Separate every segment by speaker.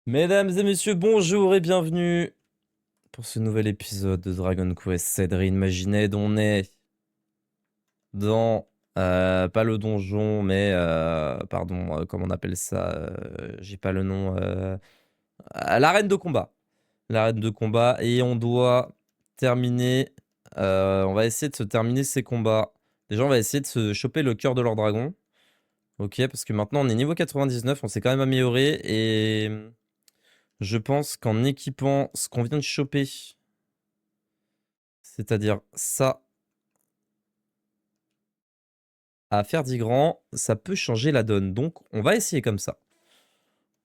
Speaker 1: Mesdames et messieurs, bonjour et bienvenue pour ce nouvel épisode de Dragon Quest 7 Reimagined. On est dans, pas le donjon, mais, pardon, comment on appelle ça j'ai pas le nom. À l'arène de combat. L'arène de combat. Et on doit terminer, on va essayer de se terminer ces combats. Déjà, on va essayer de se choper le cœur de leur dragon. Ok, parce que maintenant on est niveau 99, on s'est quand même amélioré et... Je pense qu'en équipant ce qu'on vient de choper, c'est-à-dire ça, à Ferdigrand, ça peut changer la donne. Donc, on va essayer comme ça.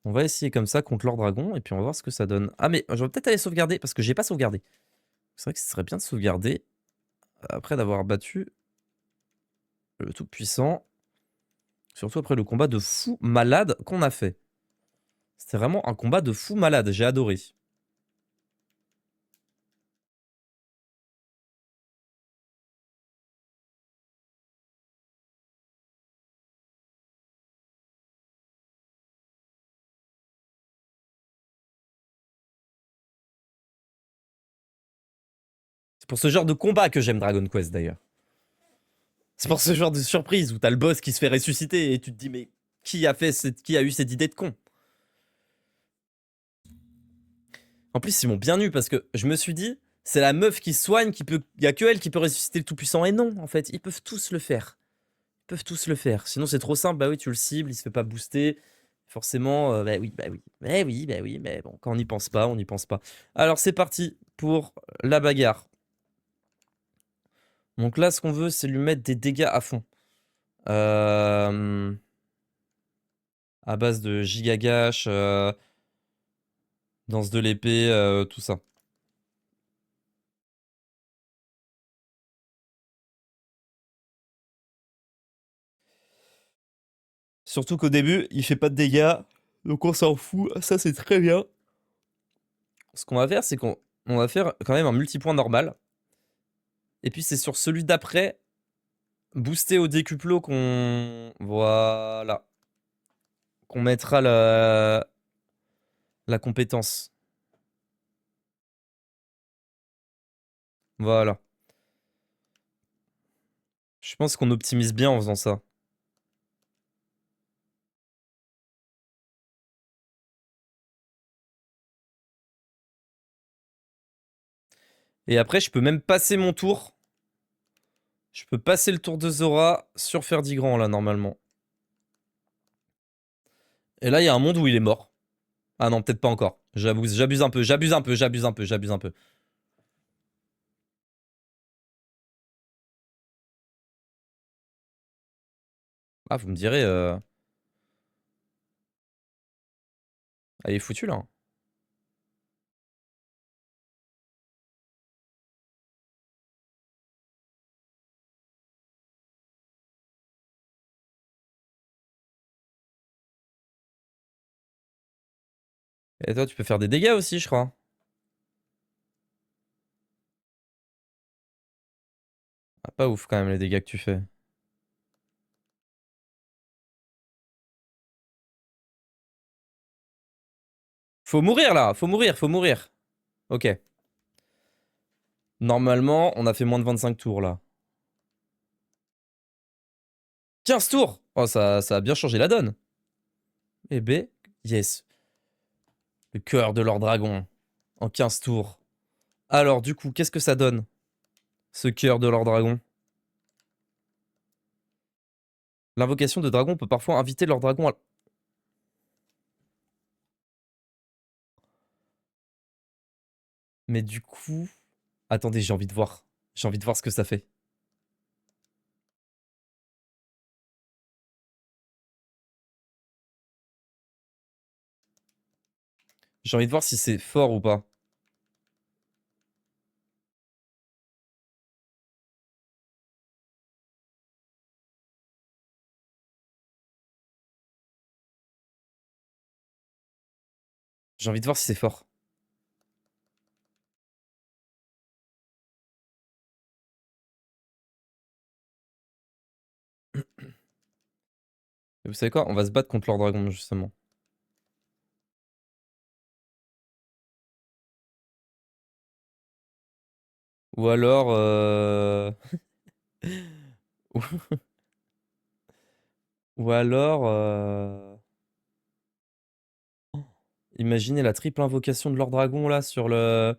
Speaker 1: On va essayer comme ça contre leur dragon, et puis on va voir ce que ça donne. Ah, mais je vais peut-être aller sauvegarder, parce que j'ai pas sauvegardé. C'est vrai que ce serait bien de sauvegarder, après d'avoir battu le Tout-Puissant. Surtout après le combat de fou malade qu'on a fait. C'était vraiment un combat de fou malade, j'ai adoré. C'est pour ce genre de combat que j'aime Dragon Quest, d'ailleurs. C'est pour ce genre de surprise où t'as le boss qui se fait ressusciter et tu te dis mais qui a eu cette idée de con? En plus ils m'ont bien eu parce que je me suis dit c'est la meuf qui soigne y a que elle qui peut ressusciter le Tout-Puissant et non en fait ils peuvent tous le faire. Ils peuvent tous le faire. Sinon c'est trop simple, bah oui tu le cibles, il se fait pas booster. Forcément bah oui mais bon quand on n'y pense pas, on n'y pense pas. Alors c'est parti pour la bagarre. Donc là ce qu'on veut c'est lui mettre des dégâts à fond. Euh... À base de gigagash, danse de l'épée, tout ça. Surtout qu'au début, il fait pas de dégâts, donc on s'en fout, ça c'est très bien. Ce qu'on va faire, c'est qu'on va faire quand même un multipoint normal. Et puis c'est sur celui d'après, boosté au décuplo qu'on... Voilà. Qu'on mettra la compétence. Voilà. Je pense qu'on optimise bien en faisant ça. Et après, je peux même passer mon tour. Je peux passer le tour de Zora sur Ferdigrand, là, normalement. Et là, il y a un monde où il est mort. Ah non, peut-être pas encore. J'abuse un peu, j'abuse un peu. Ah, vous me direz, elle est foutue là, hein. Et toi, tu peux faire des dégâts aussi, je crois. Ah, pas ouf quand même les dégâts que tu fais. Faut mourir là, faut mourir, faut mourir. Ok. Normalement, on a fait moins de 25 tours là. 15 tours! Oh, ça a bien changé la donne. Eh B, yes. Le cœur de leur dragon. En 15 tours. Alors, du coup, qu'est-ce que ça donne, ce cœur de leur dragon? L'invocation de dragon peut parfois inviter leur dragon à... Mais du coup... Attendez, j'ai envie de voir. J'ai envie de voir ce que ça fait. J'ai envie de voir si c'est fort ou pas. J'ai envie de voir si c'est fort. Et vous savez quoi? On va se battre contre leur dragon, justement. Ou alors... Ou alors... Imaginez la triple invocation de Lord Dragon là sur le...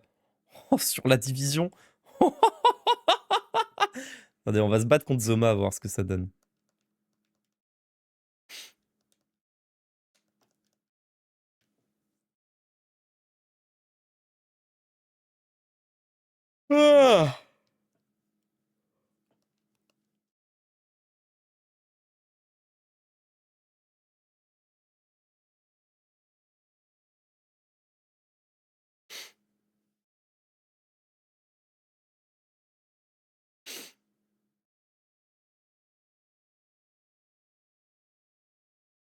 Speaker 1: sur la division. Attendez, on va se battre contre Zoma, voir ce que ça donne. Ah,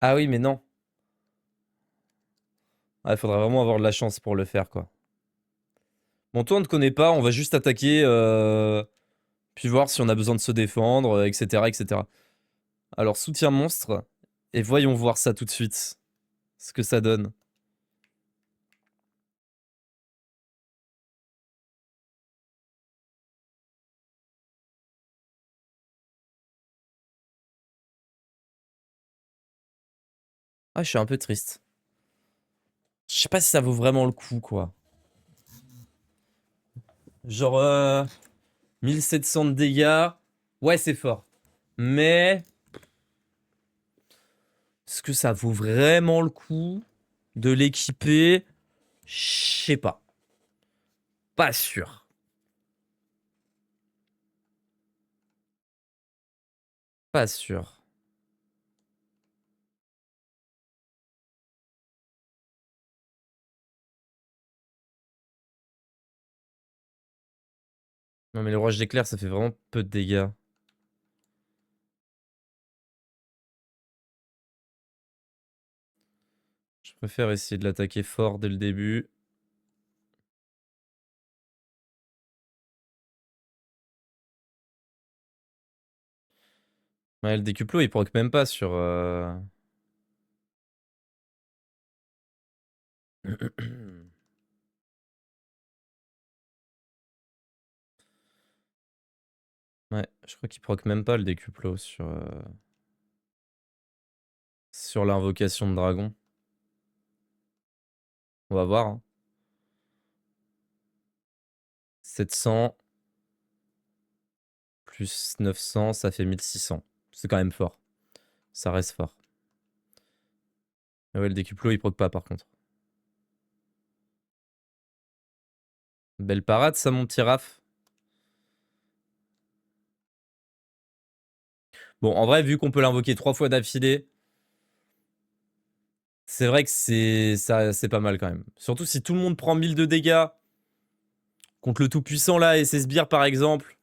Speaker 1: ah oui, mais non. Ah, il faudrait vraiment avoir de la chance pour le faire, quoi. Bon, toi, on ne te connaît pas, on va juste attaquer, puis voir si on a besoin de se défendre, etc., etc. Alors, soutien monstre, et voyons voir ça tout de suite. Ce que ça donne. Ah, je suis un peu triste. Je sais pas si ça vaut vraiment le coup, quoi. Genre, 1700 de dégâts. Ouais, c'est fort. Mais... est-ce que ça vaut vraiment le coup de l'équiper? Je sais pas. Pas sûr. Pas sûr. Non, mais le rouage d'éclair, ça fait vraiment peu de dégâts. Je préfère essayer de l'attaquer fort dès le début. Ouais, le décuplo, il proc même pas sur... Ouais, je crois qu'il proc même pas le décuplo sur l'invocation de dragon. On va voir. Hein. 700 plus 900, ça fait 1600. C'est quand même fort. Ça reste fort. Ah ouais, le décuplo, il proc pas par contre. Belle parade, ça, mon petit Raph. Bon, en vrai, vu qu'on peut l'invoquer 3 fois d'affilée, c'est vrai que c'est pas mal quand même. Surtout si tout le monde prend 1000 de dégâts contre le tout-puissant là et ses sbires par exemple.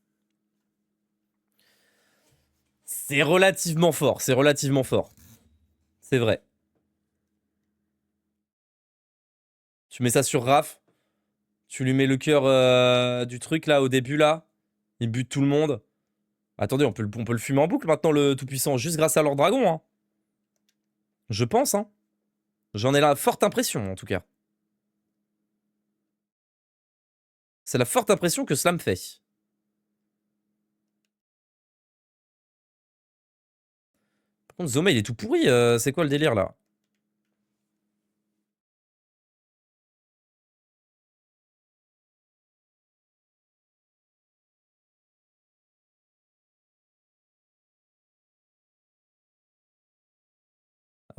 Speaker 1: C'est relativement fort, c'est relativement fort. C'est vrai. Tu mets ça sur Raph, tu lui mets le cœur du truc là au début là, il bute tout le monde. Attendez, on peut le fumer en boucle maintenant le tout-puissant, juste grâce à leur dragon. Hein. Je pense, hein. J'en ai la forte impression en tout cas. C'est la forte impression que cela me fait. Par contre, Zoma il est tout pourri, c'est quoi le délire là?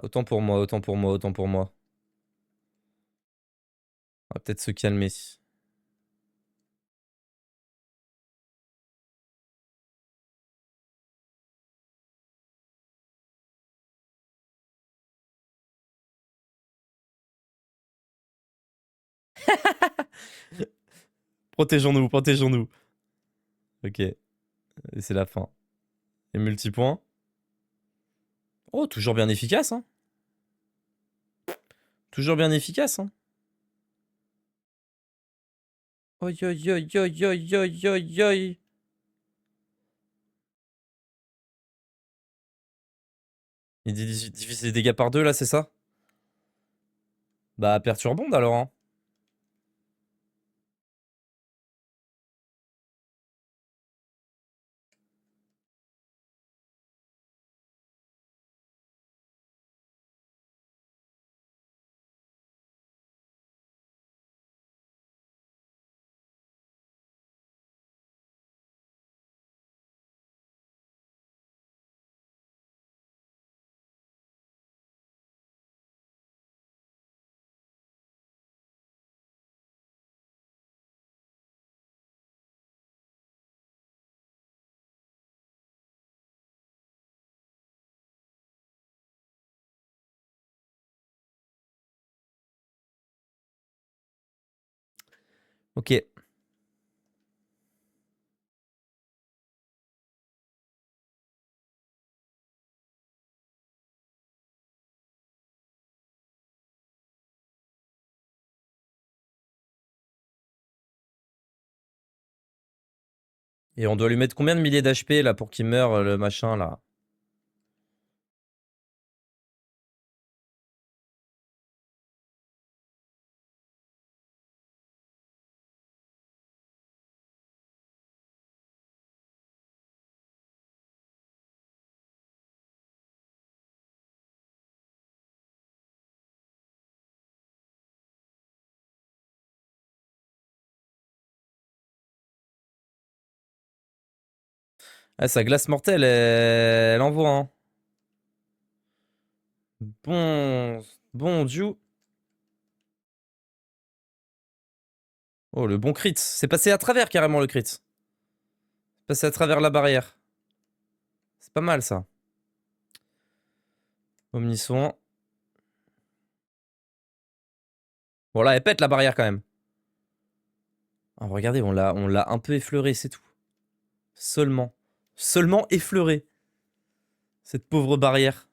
Speaker 1: Autant pour moi, autant pour moi, autant pour moi. On va peut-être se calmer. Protégeons-nous, protégeons-nous. Ok, et c'est la fin. Et multipoint. Oh, toujours bien efficace, hein. Toujours bien efficace, hein. Oi, oi, oi, oi, oi, oi, oi, oi. Il divise les dégâts par deux, là, c'est ça? Bah, perturbonde, alors, hein. Ok. Et on doit lui mettre combien de milliers d'HP là pour qu'il meure, le machin là? Ah, sa glace mortelle, elle envoie, hein. Bon. Bon, Dieu. Oh, le bon crit. C'est passé à travers carrément le crit. C'est passé à travers la barrière. C'est pas mal ça. Omniscient. Bon, là, elle pète la barrière quand même. Ah, regardez, on l'a un peu effleuré, c'est tout. Seulement. Seulement effleuré. Cette pauvre barrière.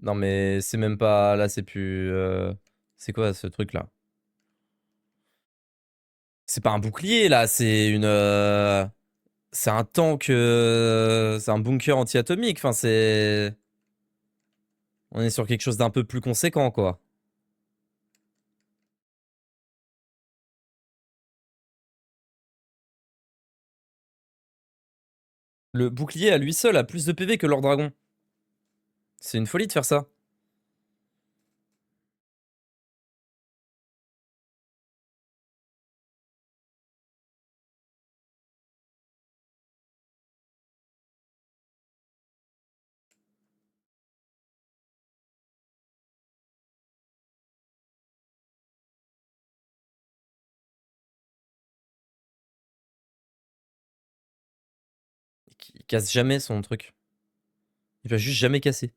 Speaker 1: Non, mais c'est même pas. Là, c'est plus. C'est quoi ce truc là? C'est pas un bouclier là, c'est une. C'est un tank. C'est un bunker anti-atomique. Enfin, c'est. On est sur quelque chose d'un peu plus conséquent, quoi. Le bouclier à lui seul a plus de PV que Lord Dragon. C'est une folie de faire ça. Il casse jamais son truc. Il va juste jamais casser.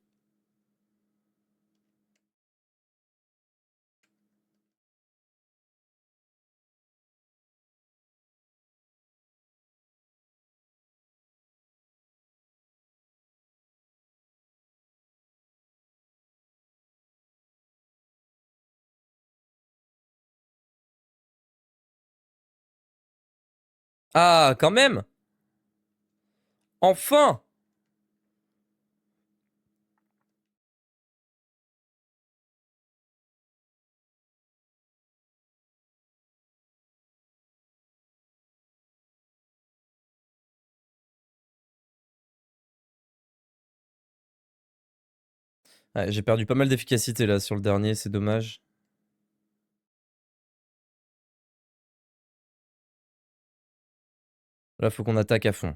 Speaker 1: Ah, quand même! Enfin! Ouais, j'ai perdu pas mal d'efficacité là sur le dernier, c'est dommage. Là, faut qu'on attaque à fond.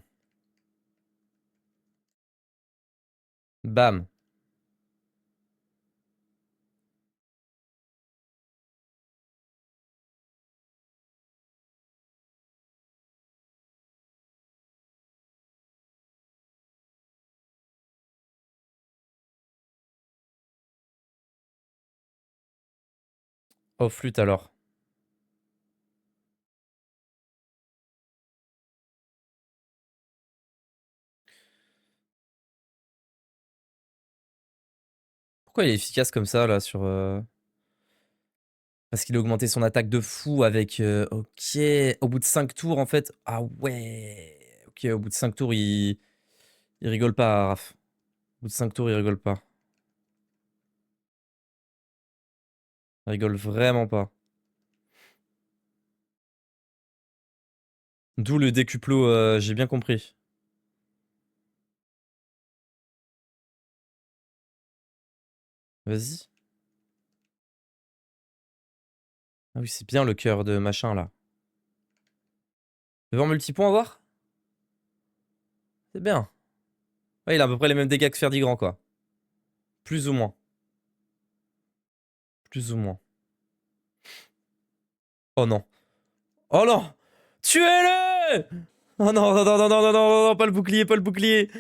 Speaker 1: Bam. Oh, flûte alors. Pourquoi il est efficace comme ça là sur. Parce qu'il a augmenté son attaque de fou avec. Ok. Au bout de 5 tours en fait. Ah ouais. Ok, au bout de 5 tours, il rigole pas, Raph. Au bout de 5 tours, il rigole pas. Il rigole vraiment pas. D'où le décuplo, j'ai bien compris. Vas-y. Ah oui, c'est bien le cœur de machin là. Devant multipoint, à voir? C'est bien. Ouais, il a à peu près les mêmes dégâts que Ferdigrand, quoi. Plus ou moins. Plus ou moins. Oh non. Oh non! Tuez-le! Oh non, non, non, non, non, non, non, non, pas le bouclier, pas le bouclier.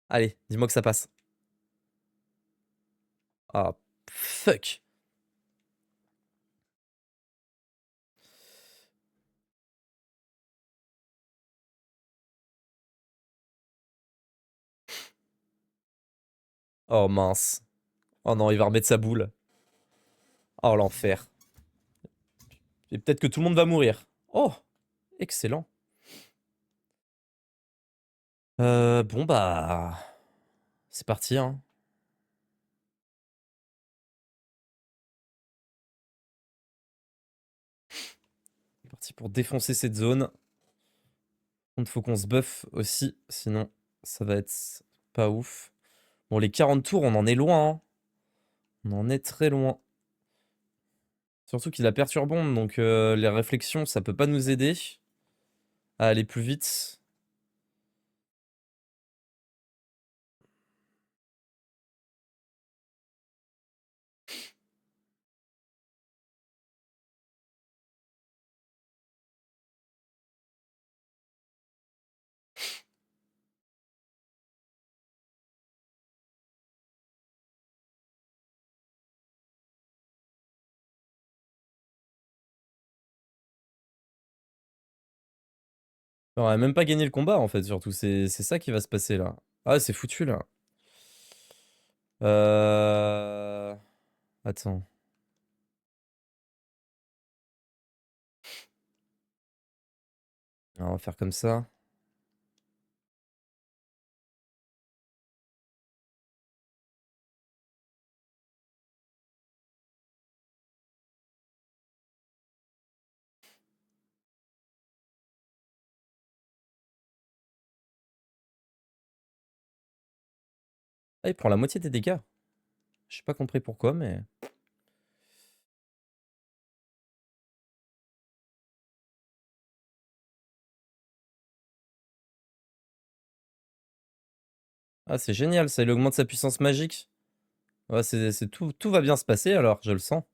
Speaker 1: Allez, dis-moi que ça passe. Ah, fuck. Oh mince. Oh non, il va remettre sa boule. Oh l'enfer. Et peut-être que tout le monde va mourir. Oh, excellent. Bon bah... C'est parti, hein. C'est parti pour défoncer cette zone. Il faut qu'on se buff aussi, sinon ça va être pas ouf. Bon, les 40 tours, on en est loin, hein. On en est très loin. Surtout qu'il a perturbante, donc les réflexions, ça peut pas nous aider à aller plus vite. On a même pas gagné le combat, en fait, surtout. C'est ça qui va se passer, là. Ah, c'est foutu, là. Euh... Attends. Alors, on va faire comme ça. Ah, il prend la moitié des dégâts. J'ai pas compris pourquoi, mais... Ah, c'est génial, ça, il augmente sa puissance magique. Ouais, c'est tout va bien se passer, alors, je le sens.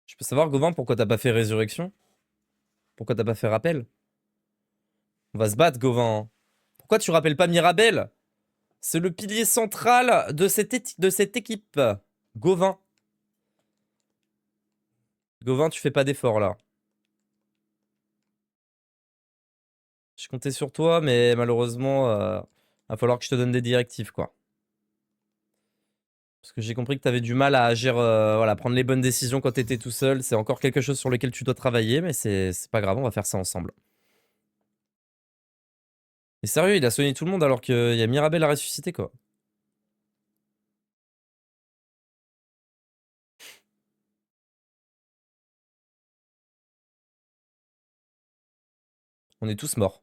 Speaker 1: Je peux savoir, Gauvin, pourquoi t'as pas fait résurrection? Pourquoi t'as pas fait rappel? On va se battre, Gauvin. Pourquoi tu rappelles pas Mirabel? C'est le pilier central de de cette équipe. Gauvin. Gauvin, tu fais pas d'effort, là. Je comptais sur toi, mais malheureusement, va falloir que je te donne des directives, quoi. Parce que j'ai compris que t'avais du mal à agir, voilà, prendre les bonnes décisions quand t'étais tout seul. C'est encore quelque chose sur lequel tu dois travailler, mais c'est pas grave, on va faire ça ensemble. Et sérieux, il a soigné tout le monde alors qu'il y a Mirabel à ressusciter, quoi. On est tous morts.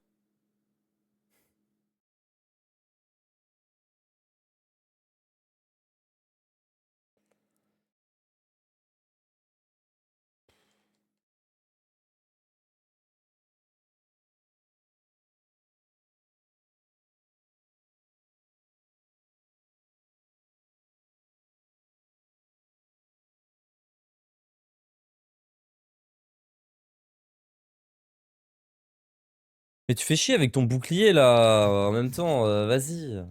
Speaker 1: Mais tu fais chier avec ton bouclier, là, en même temps, vas-y.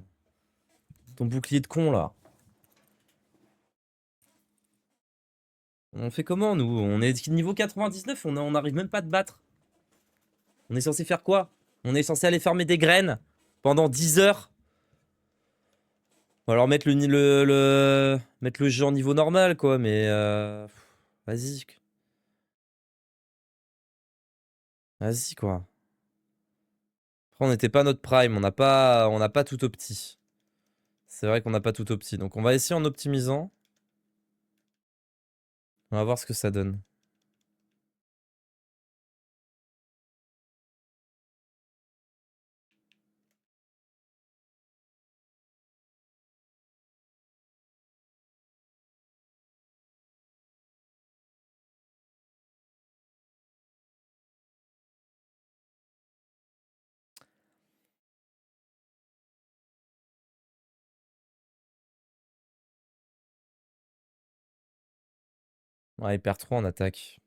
Speaker 1: Ton bouclier de con, là. On fait comment, nous? On est niveau 99, on n'arrive même pas à te battre. On est censé faire quoi? On est censé aller farmer des graines pendant 10 heures. Ou alors mettre mettre le jeu en niveau normal, quoi, mais... vas-y. Vas-y, quoi. Après, on n'était pas notre prime, on n'a pas tout opti. C'est vrai qu'on n'a pas tout opti, donc on va essayer en optimisant. On va voir ce que ça donne. Ouais, il perd 3 en attaque.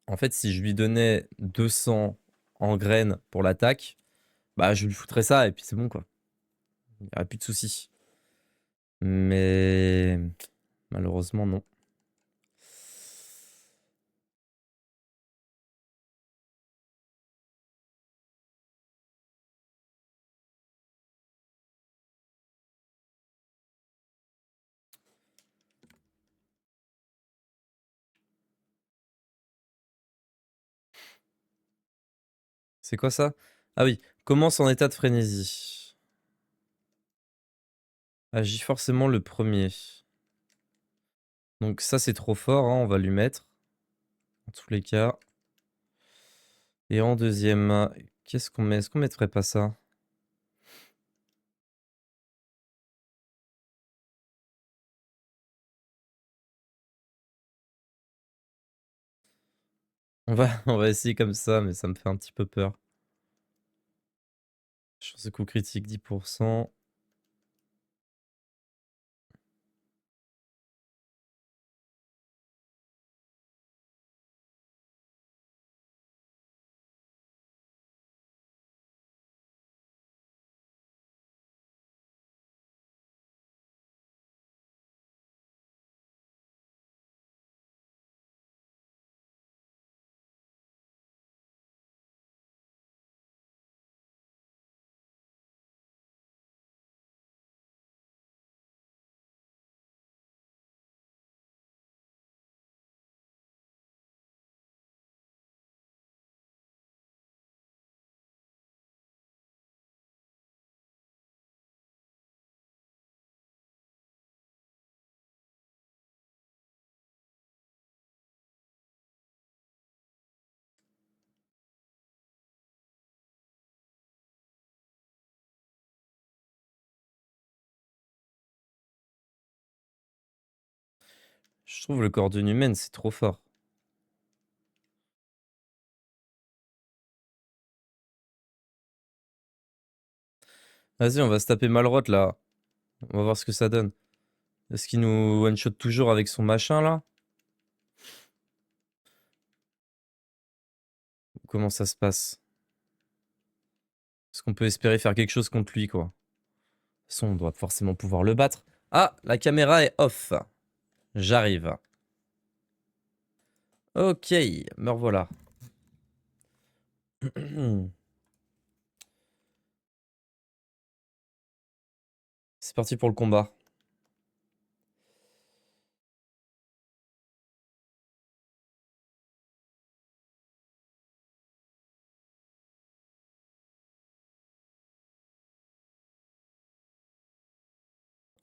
Speaker 1: En fait, si je lui donnais 200 en graines pour l'attaque, bah je lui foutrais ça et puis c'est bon quoi. Il n'y aurait plus de soucis. Mais malheureusement, non. C'est quoi ça? Ah oui, commence en état de frénésie. Agis forcément le premier. Donc ça, c'est trop fort, hein, on va lui mettre. En tous les cas. Et en deuxième, qu'est-ce qu'on met? Est-ce qu'on mettrait pas ça? On va essayer comme ça, mais ça me fait un petit peu peur. Chance de coup critique 10%. Je trouve le corps d'une humaine, c'est trop fort. Vas-y, on va se taper Malrott là. On va voir ce que ça donne. Est-ce qu'il nous one-shot toujours avec son machin là? Comment ça se passe? Est-ce qu'on peut espérer faire quelque chose contre lui quoi? De toute façon, on doit forcément pouvoir le battre. Ah, la caméra est off. J'arrive. Ok, me revoilà. C'est parti pour le combat.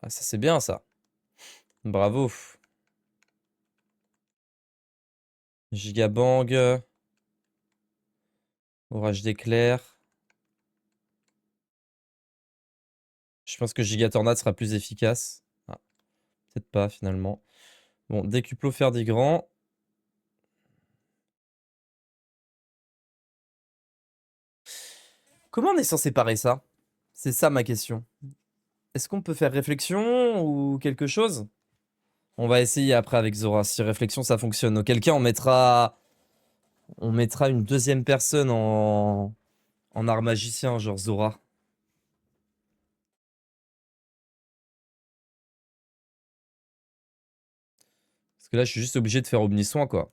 Speaker 1: Ah, ça c'est bien ça. Bravo. Gigabang. Orage d'éclair. Je pense que Gigatornade sera plus efficace. Ah, peut-être pas finalement. Bon, décuplo Ferdigrand. Comment on est censé parer ça? C'est ça ma question. Est-ce qu'on peut faire réflexion ou quelque chose? On va essayer après avec Zora. Si réflexion ça fonctionne. Auquel cas on mettra une deuxième personne en art magicien, genre Zora. Parce que là je suis juste obligé de faire Omnisoin quoi.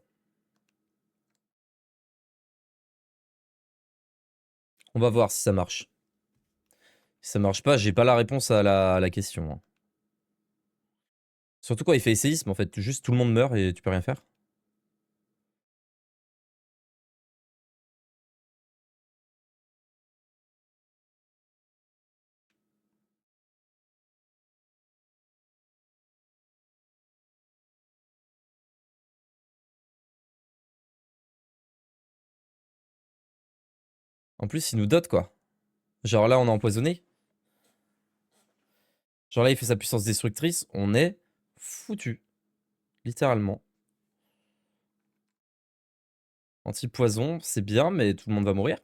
Speaker 1: On va voir si ça marche. Si ça marche pas, j'ai pas la réponse à la question, hein. Surtout quand il fait essayisme en fait. Juste tout le monde meurt et tu peux rien faire. En plus, il nous dote, quoi. Genre là, on est empoisonné. Genre là, il fait sa puissance destructrice. On est foutu. Littéralement. Anti-poison, c'est bien, mais tout le monde va mourir.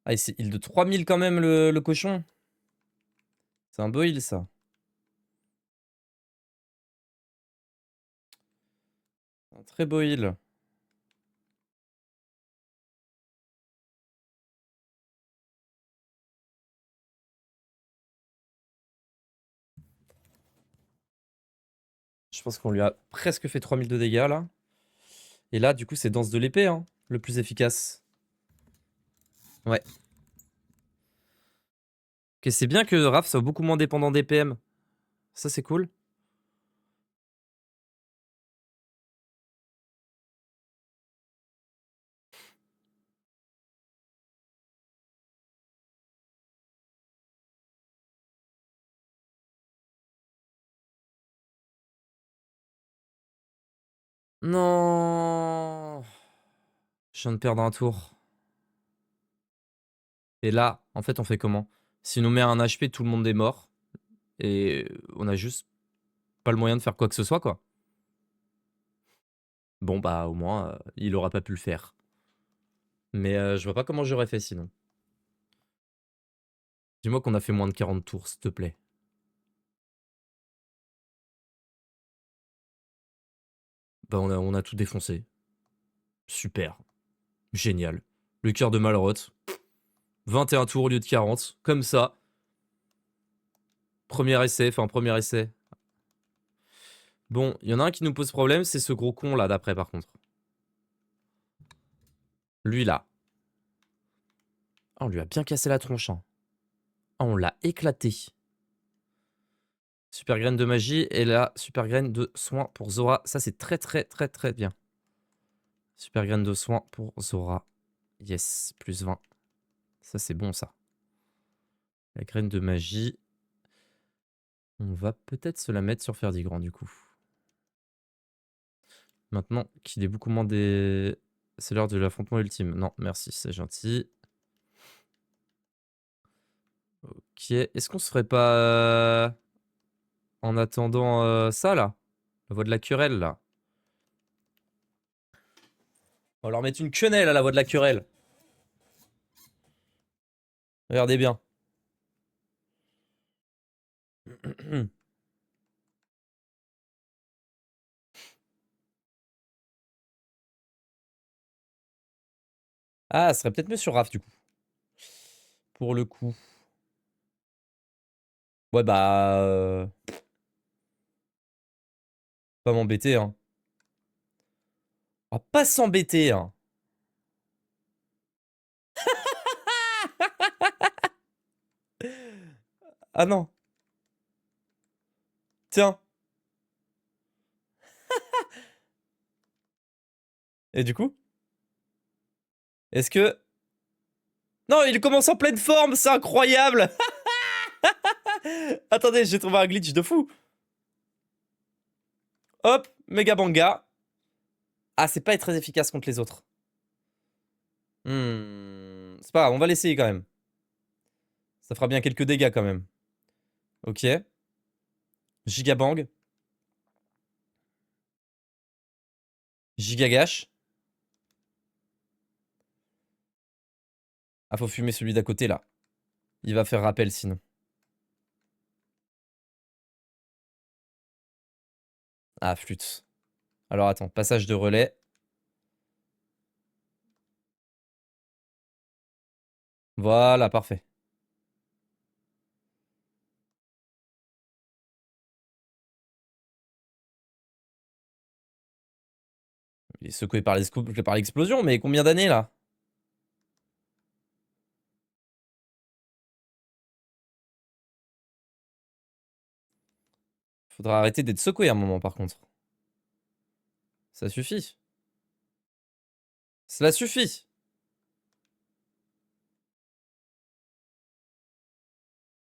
Speaker 1: Ah, il heal de 3000 quand même, le cochon. C'est un beau heal, ça. Un très beau heal. Je pense qu'on lui a presque fait 3000 de dégâts, là. Et là, du coup, c'est danse de l'épée, hein, le plus efficace. Ouais. Ok, c'est bien que Raph soit beaucoup moins dépendant des PM. Ça, c'est cool. Non. Je viens de perdre un tour. Et là, en fait, on fait comment? Si on nous met un HP, tout le monde est mort. Et on a juste pas le moyen de faire quoi que ce soit, quoi. Bon, bah, au moins, il aura pas pu le faire. Mais je vois pas comment j'aurais fait sinon. Dis-moi qu'on a fait moins de 40 tours, s'il te plaît. Bah, on a tout défoncé. Super. Génial. Le cœur de Malroth. 21 tours au lieu de 40. Comme ça. Premier essai, enfin, premier essai. Bon, il y en a un qui nous pose problème, c'est ce gros con là d'après par contre. Lui là. Ah, on lui a bien cassé la tronche. Hein. Ah, on l'a éclaté. Super graine de magie et là, super graine de soin pour Zora. Ça, c'est très, très, très, très bien. Super graine de soin pour Zora. Yes, plus 20. Ça, c'est bon, ça. La graine de magie. On va peut-être se la mettre sur Ferdigrand, du coup. Maintenant qu'il est beaucoup moins des... C'est l'heure de l'affrontement ultime. Non, merci, c'est gentil. Ok, est-ce qu'on se ferait pas... En attendant ça, là. La voix de la querelle, là. On va leur mettre une quenelle à la voix de la querelle. Regardez bien. Ah, ce serait peut-être mieux sur Raph, du coup. Pour le coup. Ouais, bah... Pas m'embêter, hein. On va pas s'embêter, hein. Ah non. Tiens. Et du coup? Est-ce que... Non, il commence en pleine forme, c'est incroyable. Attendez, j'ai trouvé un glitch de fou. Hop, méga banga. Ah, c'est pas très efficace contre les autres. C'est pas grave, on va l'essayer quand même. Ça fera bien quelques dégâts quand même. Ok. Gigabang. Gigagash. Ah, faut fumer celui d'à côté là. Il va faire rappel sinon. Ah, flûte. Alors attends, passage de relais. Voilà, parfait. est secoué par l'explosion, mais combien d'années là? Faudra arrêter d'être secoué à un moment par contre. Ça suffit. Cela suffit.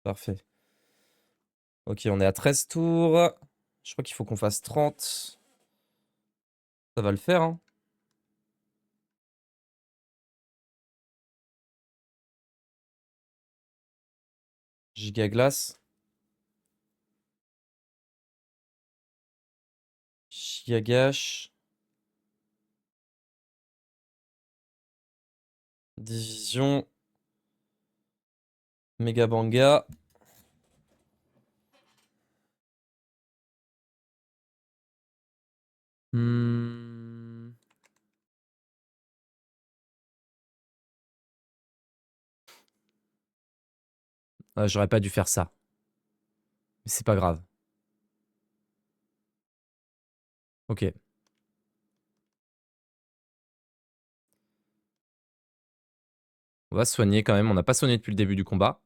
Speaker 1: Parfait. Ok, on est à 13 tours. Je crois qu'il faut qu'on fasse 30. Ça va le faire, hein. Giga glace. Giga gâche. Division. Méga banga. Hmm. J'aurais pas dû faire ça. Mais c'est pas grave. Ok. On va se soigner quand même. On n'a pas soigné depuis le début du combat.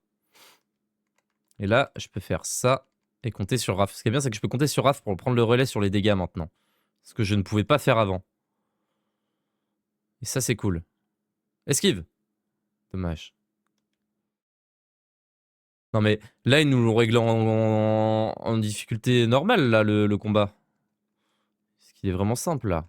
Speaker 1: Et là, je peux faire ça et compter sur Raph. Ce qui est bien, c'est que je peux compter sur Raph pour prendre le relais sur les dégâts maintenant. Ce que je ne pouvais pas faire avant. Et ça, c'est cool. Esquive. Dommage. Non mais là, ils nous l'ont réglé en difficulté normale, là, le combat. Ce qui est vraiment simple, là.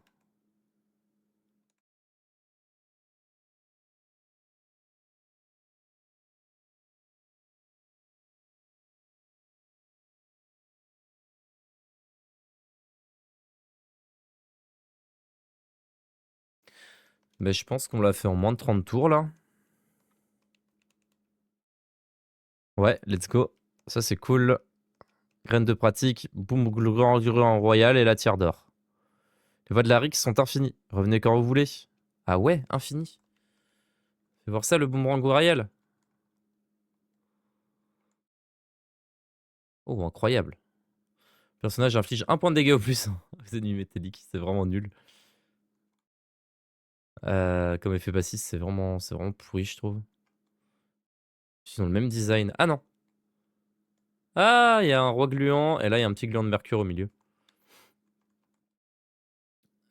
Speaker 1: Mais je pense qu'on l'a fait en moins de 30 tours, là. Ouais, let's go. Ça, c'est cool. Graines de pratique, boum, grand en royal et la tiare d'or. Les voies de la Rix sont infinies. Revenez quand vous voulez. Ah ouais, infini. Fais voir ça, le boomerang royal. Oh, incroyable. Le personnage inflige 1 point de dégâts au plus. C'est ennemis métallique, c'est vraiment nul. Comme effet passif, c'est vraiment pourri, je trouve. Ils ont le même design. Ah non. Ah, il y a un roi gluant, et là, il y a un petit gluant de mercure au milieu.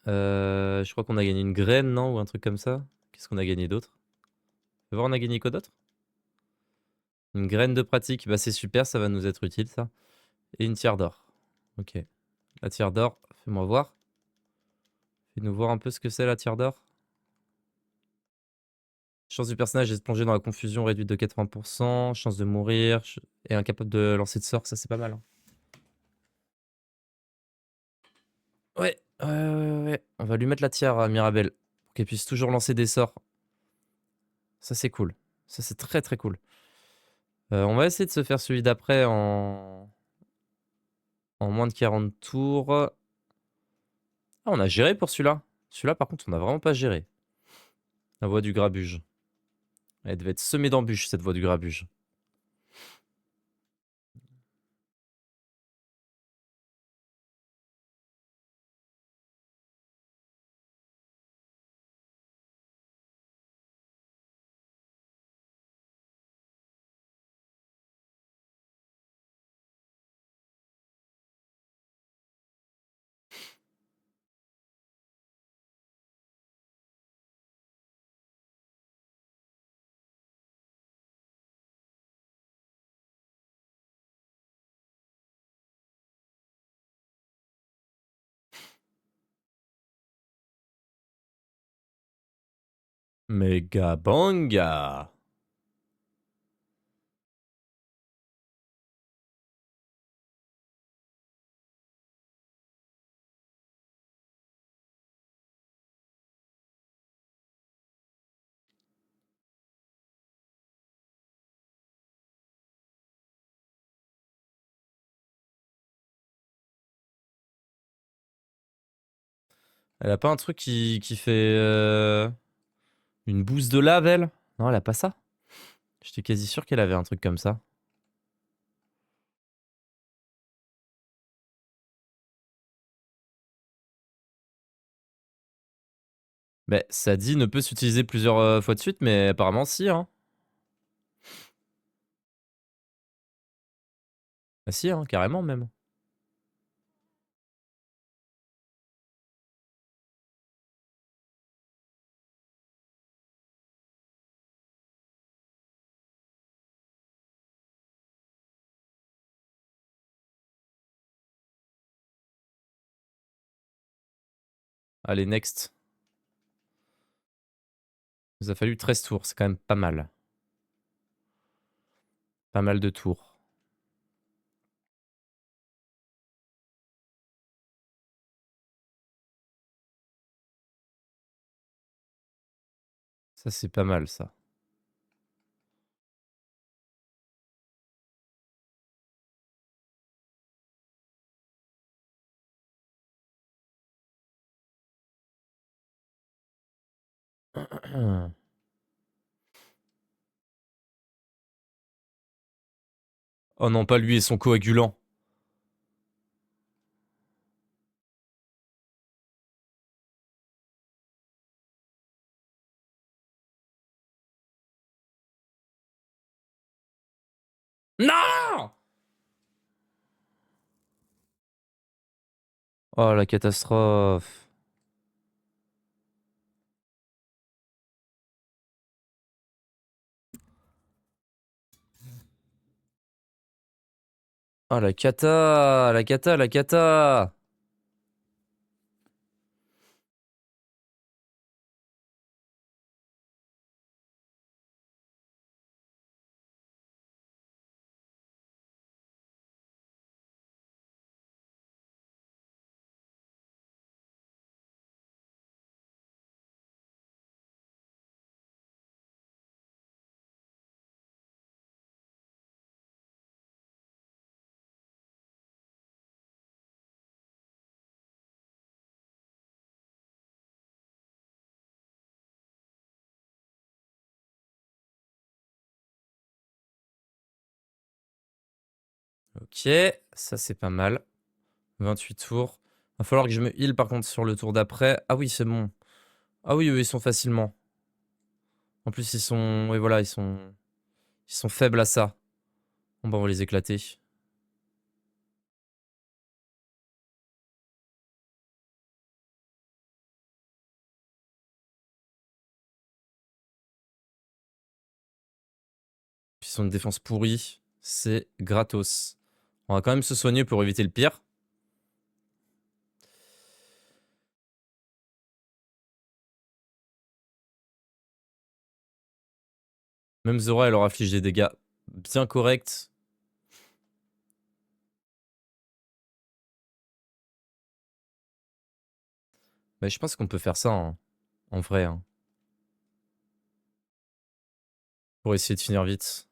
Speaker 1: Je crois qu'on a gagné une graine, non? Ou un truc comme ça. Qu'est-ce qu'on a gagné d'autre? Fais voir, on a gagné quoi d'autre? Une graine de pratique. Bah, c'est super, ça va nous être utile, ça. Et une tiare d'or. Ok. La tiare d'or, fais-moi voir. Fais-nous voir un peu ce que c'est, la tiare d'or. Chance du personnage est plongé dans la confusion réduite de 80%. Chance de mourir. Et incapable de lancer de sort, ça c'est pas mal, hein. Ouais, ouais. On va lui mettre la tiare à Mirabelle. Pour qu'elle puisse toujours lancer des sorts. Ça c'est cool. Ça c'est très très cool. On va essayer de se faire celui d'après en moins de 40 tours. Ah, on a géré pour celui-là. Celui-là par contre on a vraiment pas géré. La voie du grabuge. Elle devait être semée d'embûches, cette voie du grabuge. Méga banga. Elle a pas un truc qui fait une bouse de lave, elle? Non, elle a pas ça. J'étais quasi sûr qu'elle avait un truc comme ça. Bah, ça dit ne peut s'utiliser plusieurs fois de suite, mais apparemment si, hein. Ah si, hein, carrément même. Allez, next. Il nous a fallu 13 tours, c'est quand même pas mal. Pas mal de tours. Ça, c'est pas mal, ça. Oh non, pas lui et son coagulant. Non! Oh, la catastrophe. Oh, la cata, la cata, la cata. Ok, ça c'est pas mal. 28 tours. Va falloir que je me heal par contre sur le tour d'après. Ah oui, c'est bon. Ah oui, eux, ils sont facilement. En plus, ils sont... Oui, voilà, ils sont faibles à ça. Bon, bah, on va les éclater. Puis ils ont une défense pourrie. C'est gratos. On va quand même se soigner pour éviter le pire. Même Zora, elle leur inflige des dégâts bien corrects. Mais je pense qu'on peut faire ça, hein, en vrai, hein, pour essayer de finir vite.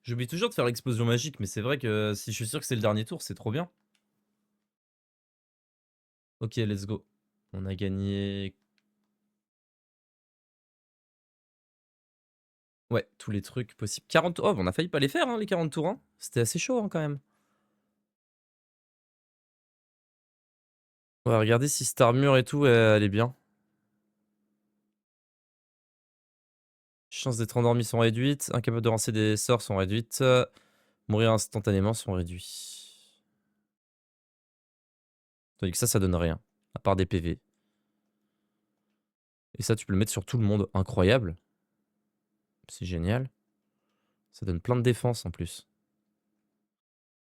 Speaker 1: J'oublie toujours de faire l'explosion magique, mais c'est vrai que si je suis sûr que c'est le dernier tour, c'est trop bien. Ok, let's go. On a gagné... Ouais, tous les trucs possibles. 40 tours. Oh, on a failli pas les faire, hein, les 40 tours. Hein. C'était assez chaud, hein, quand même. On va regarder si cette armure et tout, elle est bien. Chances d'être endormi sont réduites. Incapable de lancer des sorts sont réduites. Mourir instantanément sont réduits. Tandis que ça donne rien. À part des PV. Et ça, tu peux le mettre sur tout le monde. Incroyable. C'est génial. Ça donne plein de défense en plus.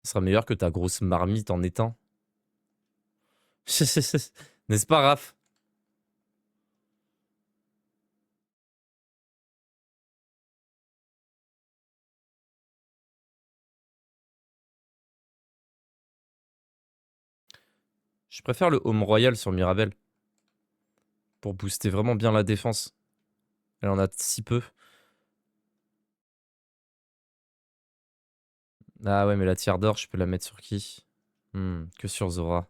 Speaker 1: Ça sera meilleur que ta grosse marmite en éteint. N'est-ce pas, Raph? Je préfère le Home Royal sur Mirabelle. Pour booster vraiment bien la défense. Elle en a si peu. Ah ouais, mais la tiare d'or, je peux la mettre sur qui? Que sur Zora.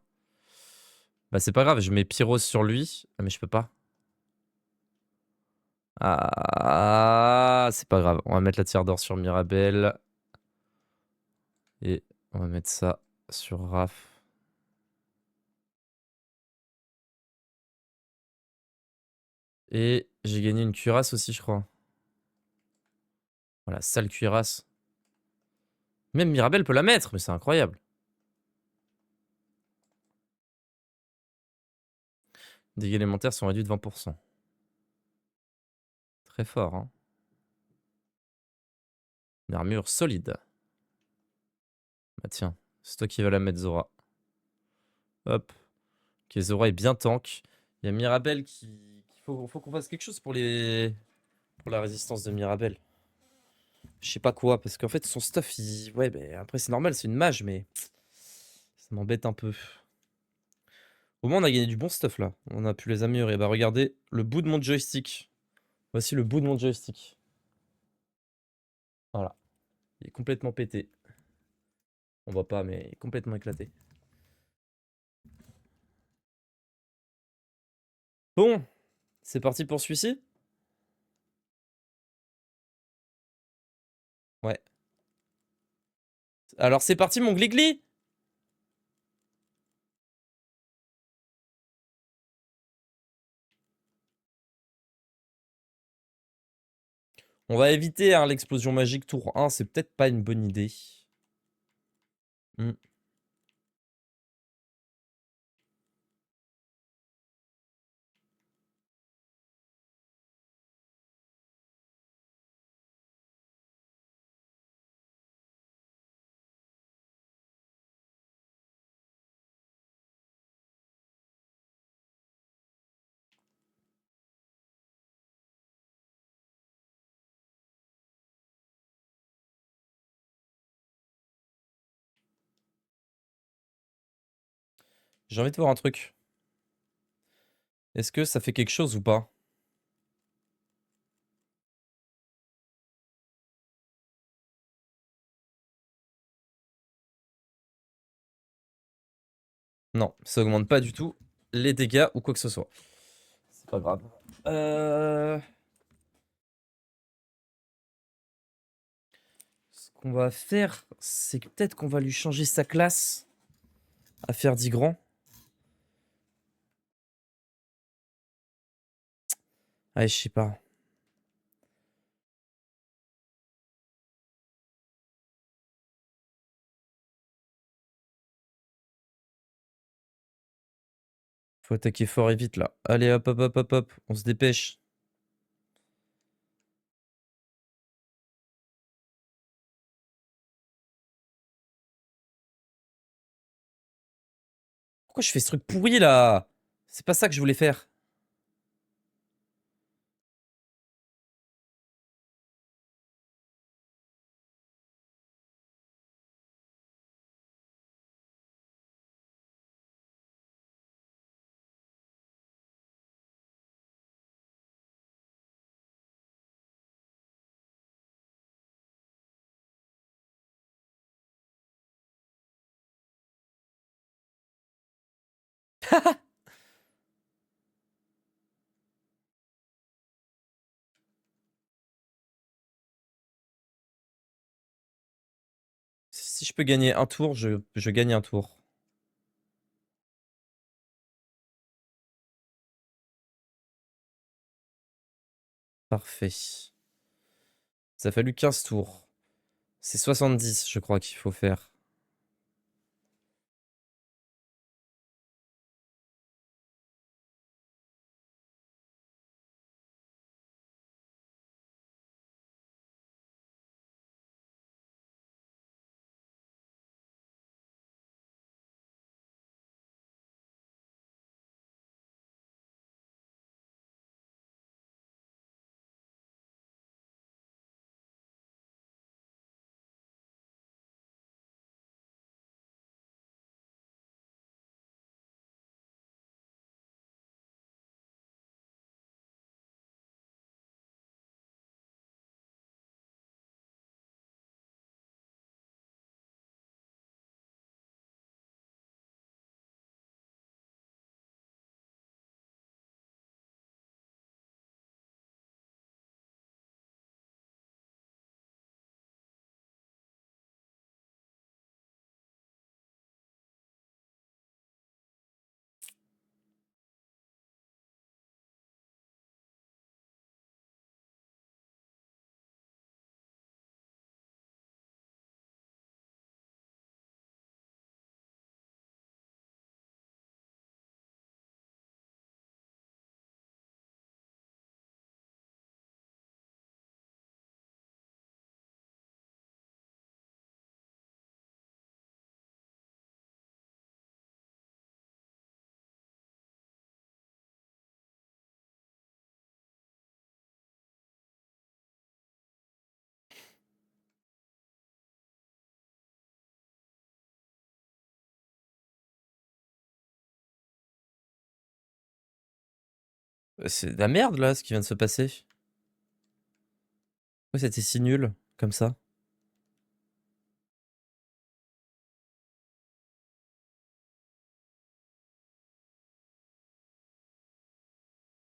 Speaker 1: Bah c'est pas grave, je mets Pyros sur lui. Ah mais je peux pas. Ah, c'est pas grave. On va mettre la tire d'or sur Mirabel. Et on va mettre ça sur Raph. Et j'ai gagné une cuirasse aussi, je crois. Voilà, sale cuirasse. Même Mirabel peut la mettre, mais c'est incroyable. Dégâts élémentaires sont réduits de 20%. Très fort, hein. Une armure solide. Bah tiens, c'est toi qui vas la mettre, Zora. Hop. Ok, Zora est bien tank. Il y a Mirabel qui... Faut qu'on fasse quelque chose pour les... Pour la résistance de Mirabel. Je sais pas quoi, parce qu'en fait, son stuff, il... Ouais, mais après, c'est normal, c'est une mage, mais... Ça m'embête un peu. Au moins, on a gagné du bon stuff, là. On a pu les améliorer. Bah, regardez, le bout de mon joystick. Voici le bout de mon joystick. Voilà. Il est complètement pété. On voit pas, mais il est complètement éclaté. Bon, c'est parti pour celui-ci? Ouais. Alors, c'est parti, mon gligli! On va éviter hein, l'explosion magique tour 1, c'est peut-être pas une bonne idée. Hmm. J'ai envie de voir un truc. Est-ce que ça fait quelque chose ou pas? Non, ça augmente pas du tout les dégâts ou quoi que ce soit. C'est pas grave. Ce qu'on va faire, c'est que peut-être qu'on va lui changer sa classe à faire 10 grands. Ah, je sais pas. Faut attaquer fort et vite là. Allez, hop, hop, hop, hop, hop. On se dépêche. Pourquoi je fais ce truc pourri là? C'est pas ça que je voulais faire. Si je peux gagner un tour, je gagne un tour. Parfait. Ça a fallu 15 tours. C'est 70, je crois qu'il faut faire. C'est de la merde là ce qui vient de se passer. Pourquoi c'était si nul comme ça?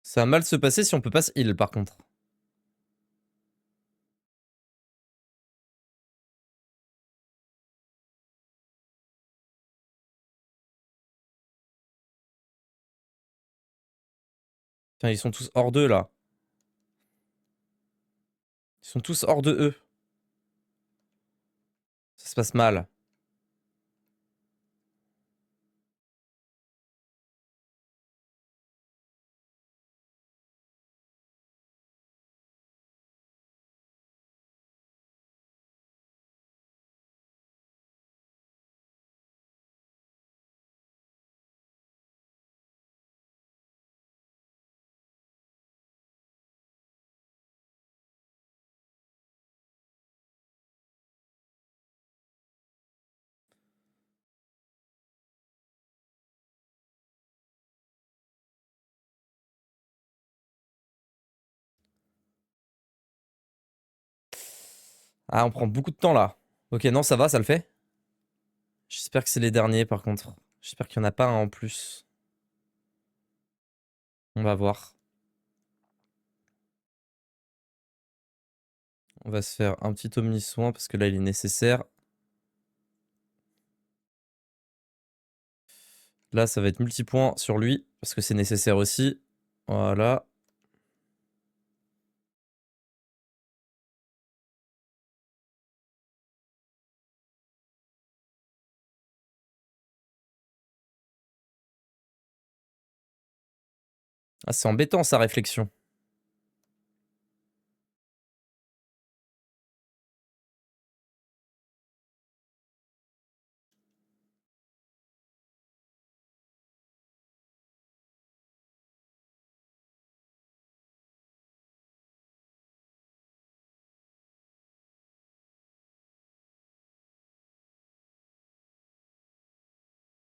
Speaker 1: Ça va mal se passer si on peut pas se heal par contre. Tiens, ils sont tous hors d'eux là. Ils sont tous hors de eux. Ça se passe mal. Ah, on prend beaucoup de temps là. Ok, non, ça va, ça le fait. J'espère que c'est les derniers par contre. J'espère qu'il n'y en a pas un en plus. On va voir. On va se faire un petit omni-soin parce que là il est nécessaire. Là ça va être multipoint sur lui parce que c'est nécessaire aussi. Voilà. Ah, c'est embêtant sa réflexion.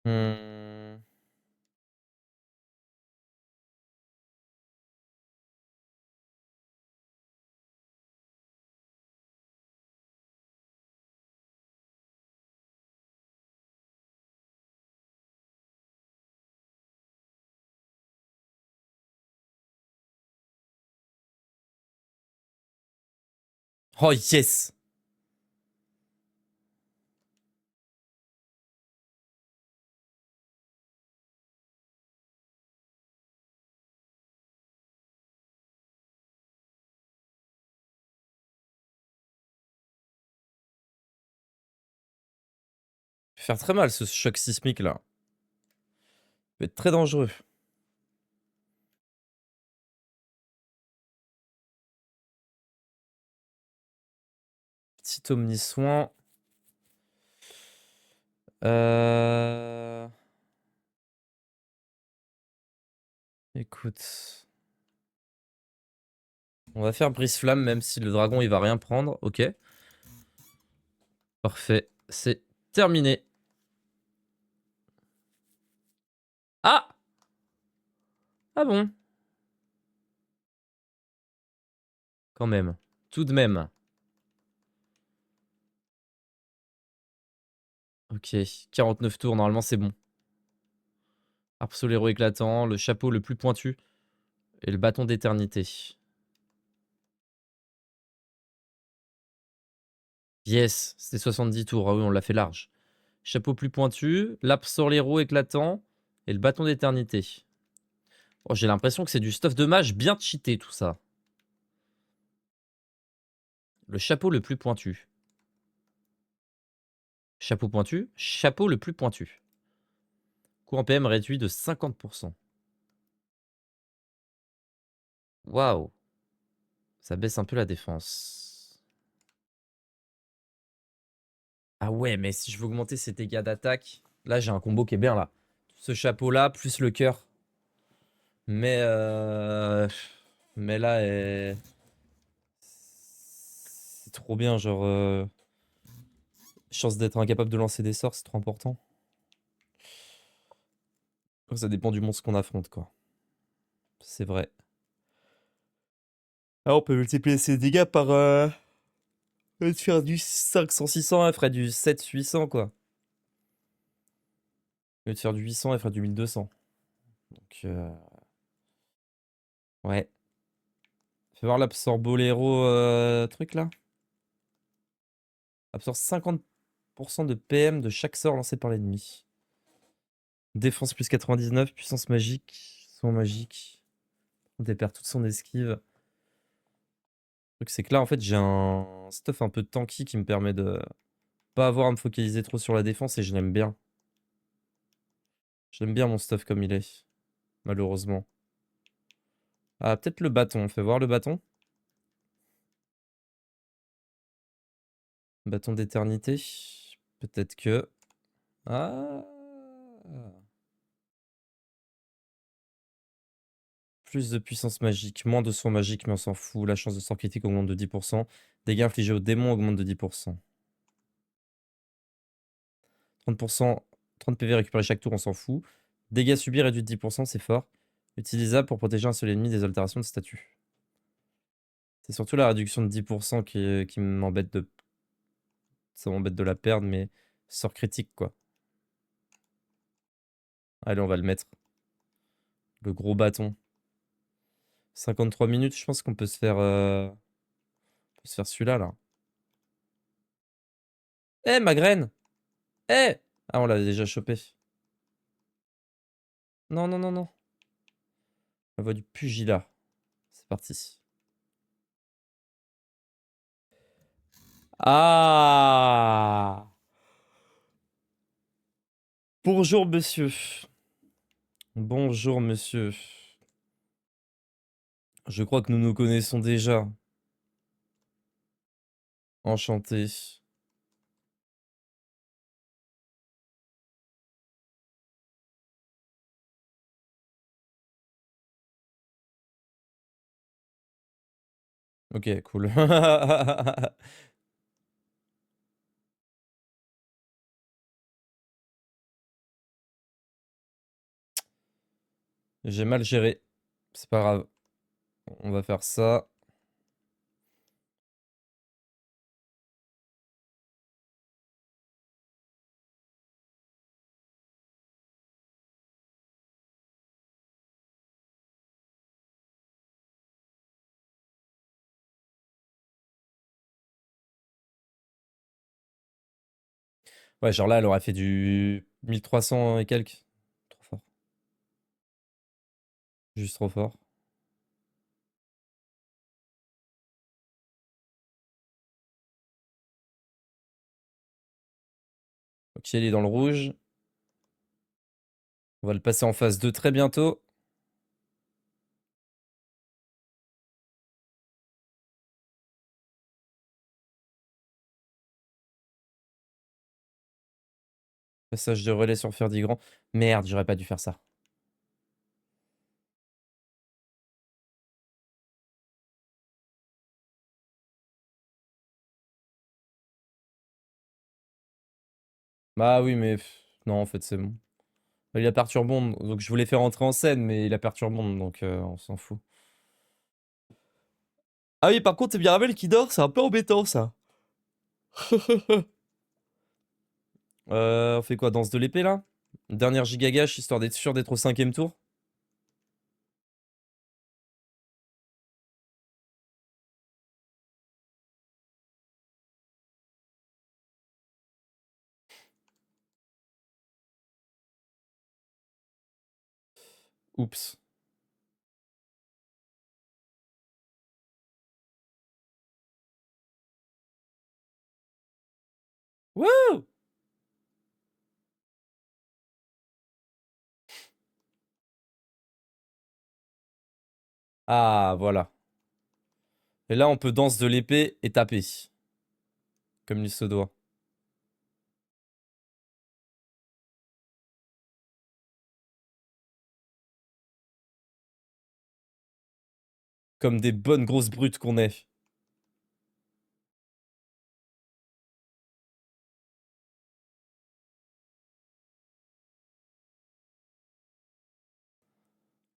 Speaker 1: Hmm. Oh yes! Ça peut faire très mal ce choc sismique là. Ça peut être très dangereux. Petit omni-soin. Écoute. On va faire brise-flamme même si le dragon il va rien prendre. Ok. Parfait. C'est terminé. Ah! Ah bon? Quand même. Tout de même. Ok. 49 tours, normalement c'est bon. Arpsolero éclatant, le chapeau le plus pointu et le bâton d'éternité. Yes, c'était 70 tours. Ah oui, on l'a fait large. Chapeau plus pointu, l'Arpsolero éclatant et le bâton d'éternité. Oh, j'ai l'impression que c'est du stuff de mage bien cheaté tout ça. Le chapeau le plus pointu. Chapeau pointu, chapeau le plus pointu. Coût en PM réduit de 50%. Waouh. Ça baisse un peu la défense. Ah ouais, mais si je veux augmenter ses dégâts d'attaque, là j'ai un combo qui est bien là. Ce chapeau là, plus le cœur. Mais mais là, c'est trop bien, genre chance d'être incapable de lancer des sorts, c'est trop important. Ça dépend du monstre qu'on affronte, quoi. C'est vrai. Ah, on peut multiplier ses dégâts par... Au lieu de faire du 500-600, elle ferait du 700-800, quoi. Au lieu de faire du 800, elle ferait du 1200. Donc, ouais. Fais voir l'absorbolero truc, là. Absorbe 50% de PM de chaque sort lancé par l'ennemi. Défense plus 99, puissance magique, soin magique. On perd toute son esquive. Le truc, c'est que là, en fait, j'ai un stuff un peu tanky qui me permet de pas avoir à me focaliser trop sur la défense et je l'aime bien. J'aime bien mon stuff comme il est, malheureusement. Ah, peut-être le bâton. Fais voir le bâton. Bâton d'éternité. Peut-être que... Ah. Plus de puissance magique, moins de soins magiques, mais on s'en fout. La chance de sort critique augmente de 10%. Dégâts infligés aux démons augmentent de 10%. 30%, 30 PV récupérés chaque tour, on s'en fout. Dégâts subis réduits de 10%, c'est fort. Utilisable pour protéger un seul ennemi des altérations de statut. C'est surtout la réduction de 10% qui m'embête de... Ça m'embête de la perdre, mais sort critique, quoi. Allez, on va le mettre. Le gros bâton. 53 minutes, je pense qu'on peut se faire... on peut se faire celui-là, là. Eh, ma graine! Eh! Ah, on l'a déjà chopé. Non, non, non, non. La voix du pugilat. C'est parti. Ah! Bonjour, monsieur. Bonjour, monsieur. Je crois que nous nous connaissons déjà. Enchanté. Ok, cool. J'ai mal géré. C'est pas grave. On va faire ça. Ouais, genre là, elle aurait fait du 1300 et quelques. Trop fort. Juste trop fort. Ok, il est dans le rouge. On va le passer en phase 2 très bientôt. Passage de relais sur Ferdigrand. Merde, j'aurais pas dû faire ça. Bah oui, mais... non, en fait, c'est bon. Il a perturbonde, donc je voulais faire entrer en scène, mais il a perturbonde, donc on s'en fout. Ah oui, par contre, c'est bien Ravel qui dort, c'est un peu embêtant, ça. On fait quoi, danse de l'épée, là? Dernière gigagash, histoire d'être sûr d'être au 5ème tour. Oups. Wouh! Ah, voilà. Et là, on peut danse de l'épée et taper. Comme il se doit. Comme des bonnes grosses brutes qu'on est.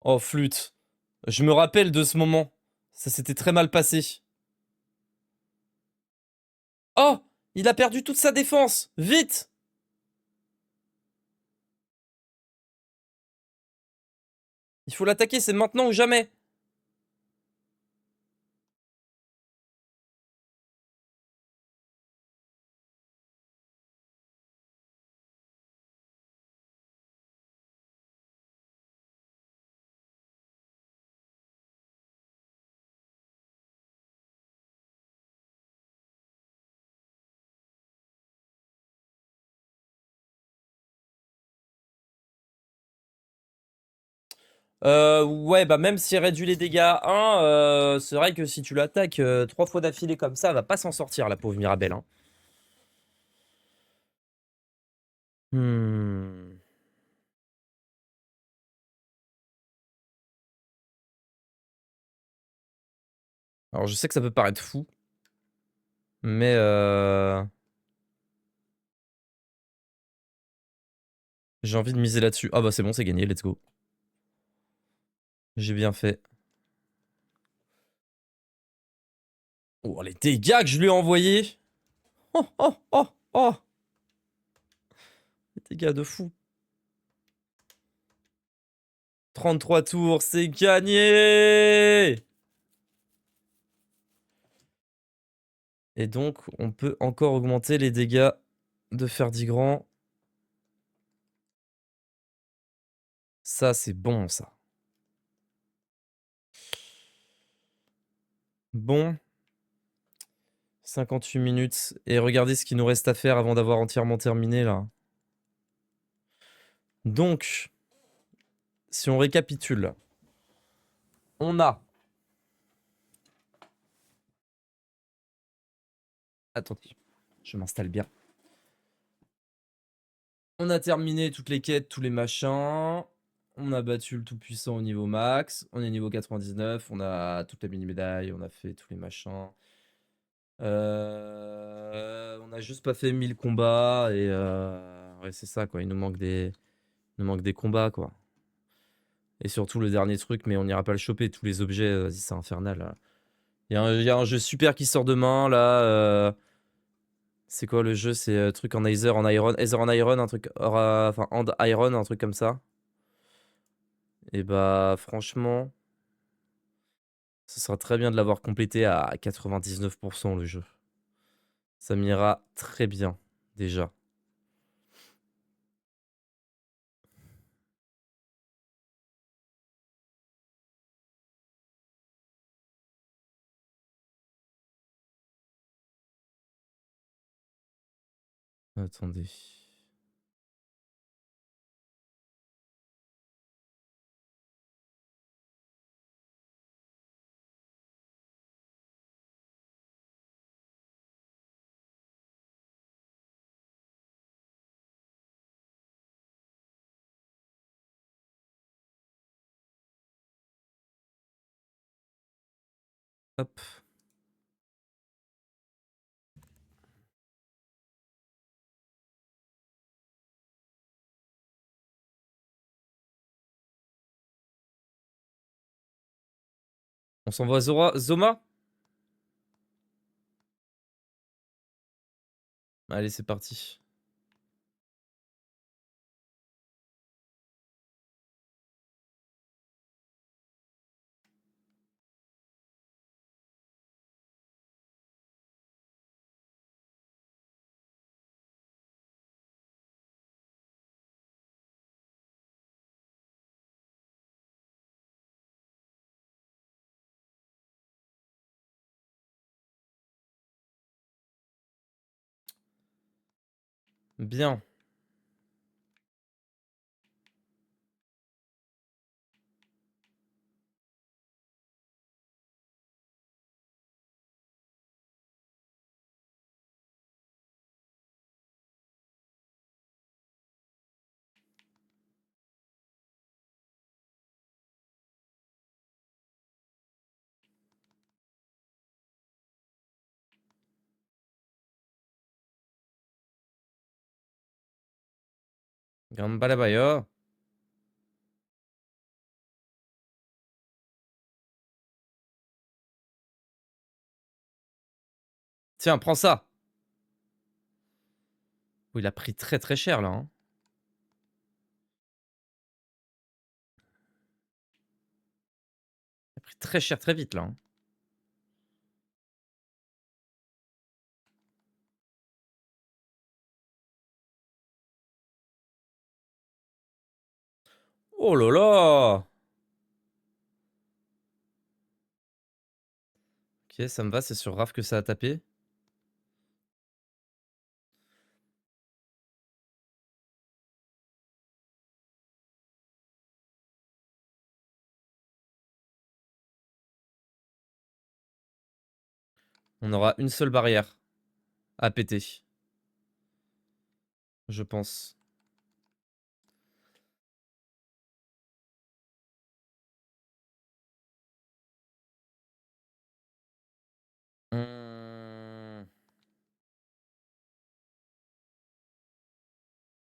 Speaker 1: Oh, flûte. Je me rappelle de ce moment. Ça s'était très mal passé. Oh! Il a perdu toute sa défense! Vite! Il faut l'attaquer, c'est maintenant ou jamais! Ouais, bah même s'il réduit les dégâts à 1, c'est vrai que si tu l'attaques 3 fois d'affilée comme ça, elle va pas s'en sortir, la pauvre Mirabelle. Hein. Hmm. Alors je sais que ça peut paraître fou, mais j'ai envie de miser là-dessus. Ah bah c'est bon, c'est gagné, let's go. J'ai bien fait. Oh, les dégâts que je lui ai envoyés! Oh, oh, oh, oh! Les dégâts de fou. 33 tours, c'est gagné! Et donc, on peut encore augmenter les dégâts de Ferdigrand. Ça, c'est bon, ça. Bon. 58 minutes. Et regardez ce qu'il nous reste à faire avant d'avoir entièrement terminé, là. Donc, si on récapitule, on a... Attendez, je m'installe bien. On a terminé toutes les quêtes, tous les machins. On a battu le tout-puissant au niveau max. On est niveau 99. On a toutes les mini-médailles. On a fait tous les machins. On a juste pas fait 1000 combats. Et ouais, c'est ça, quoi. Il nous manque des combats, quoi. Et surtout le dernier truc, mais on n'ira pas le choper. Tous les objets, vas-y, c'est infernal. Il y a un jeu super qui sort demain, là. C'est quoi le jeu? C'est truc en Aether, en Iron. Aether en Iron, un truc. Enfin, Hand Iron, un truc comme ça. Et bah, franchement, ce sera très bien de l'avoir complété à 99% le jeu. Ça m'ira très bien, déjà. Attendez. Hop. On s'envoie Zoma? Allez, c'est parti. Bien. Gambalabayo. Tiens, prends ça. Oh, il a pris très très cher là. Hein. Il a pris très cher très vite là. Hein. Oh là là. Ok, ça me va, c'est sur Raph que ça a tapé. On aura une seule barrière à péter. Je pense. Hum,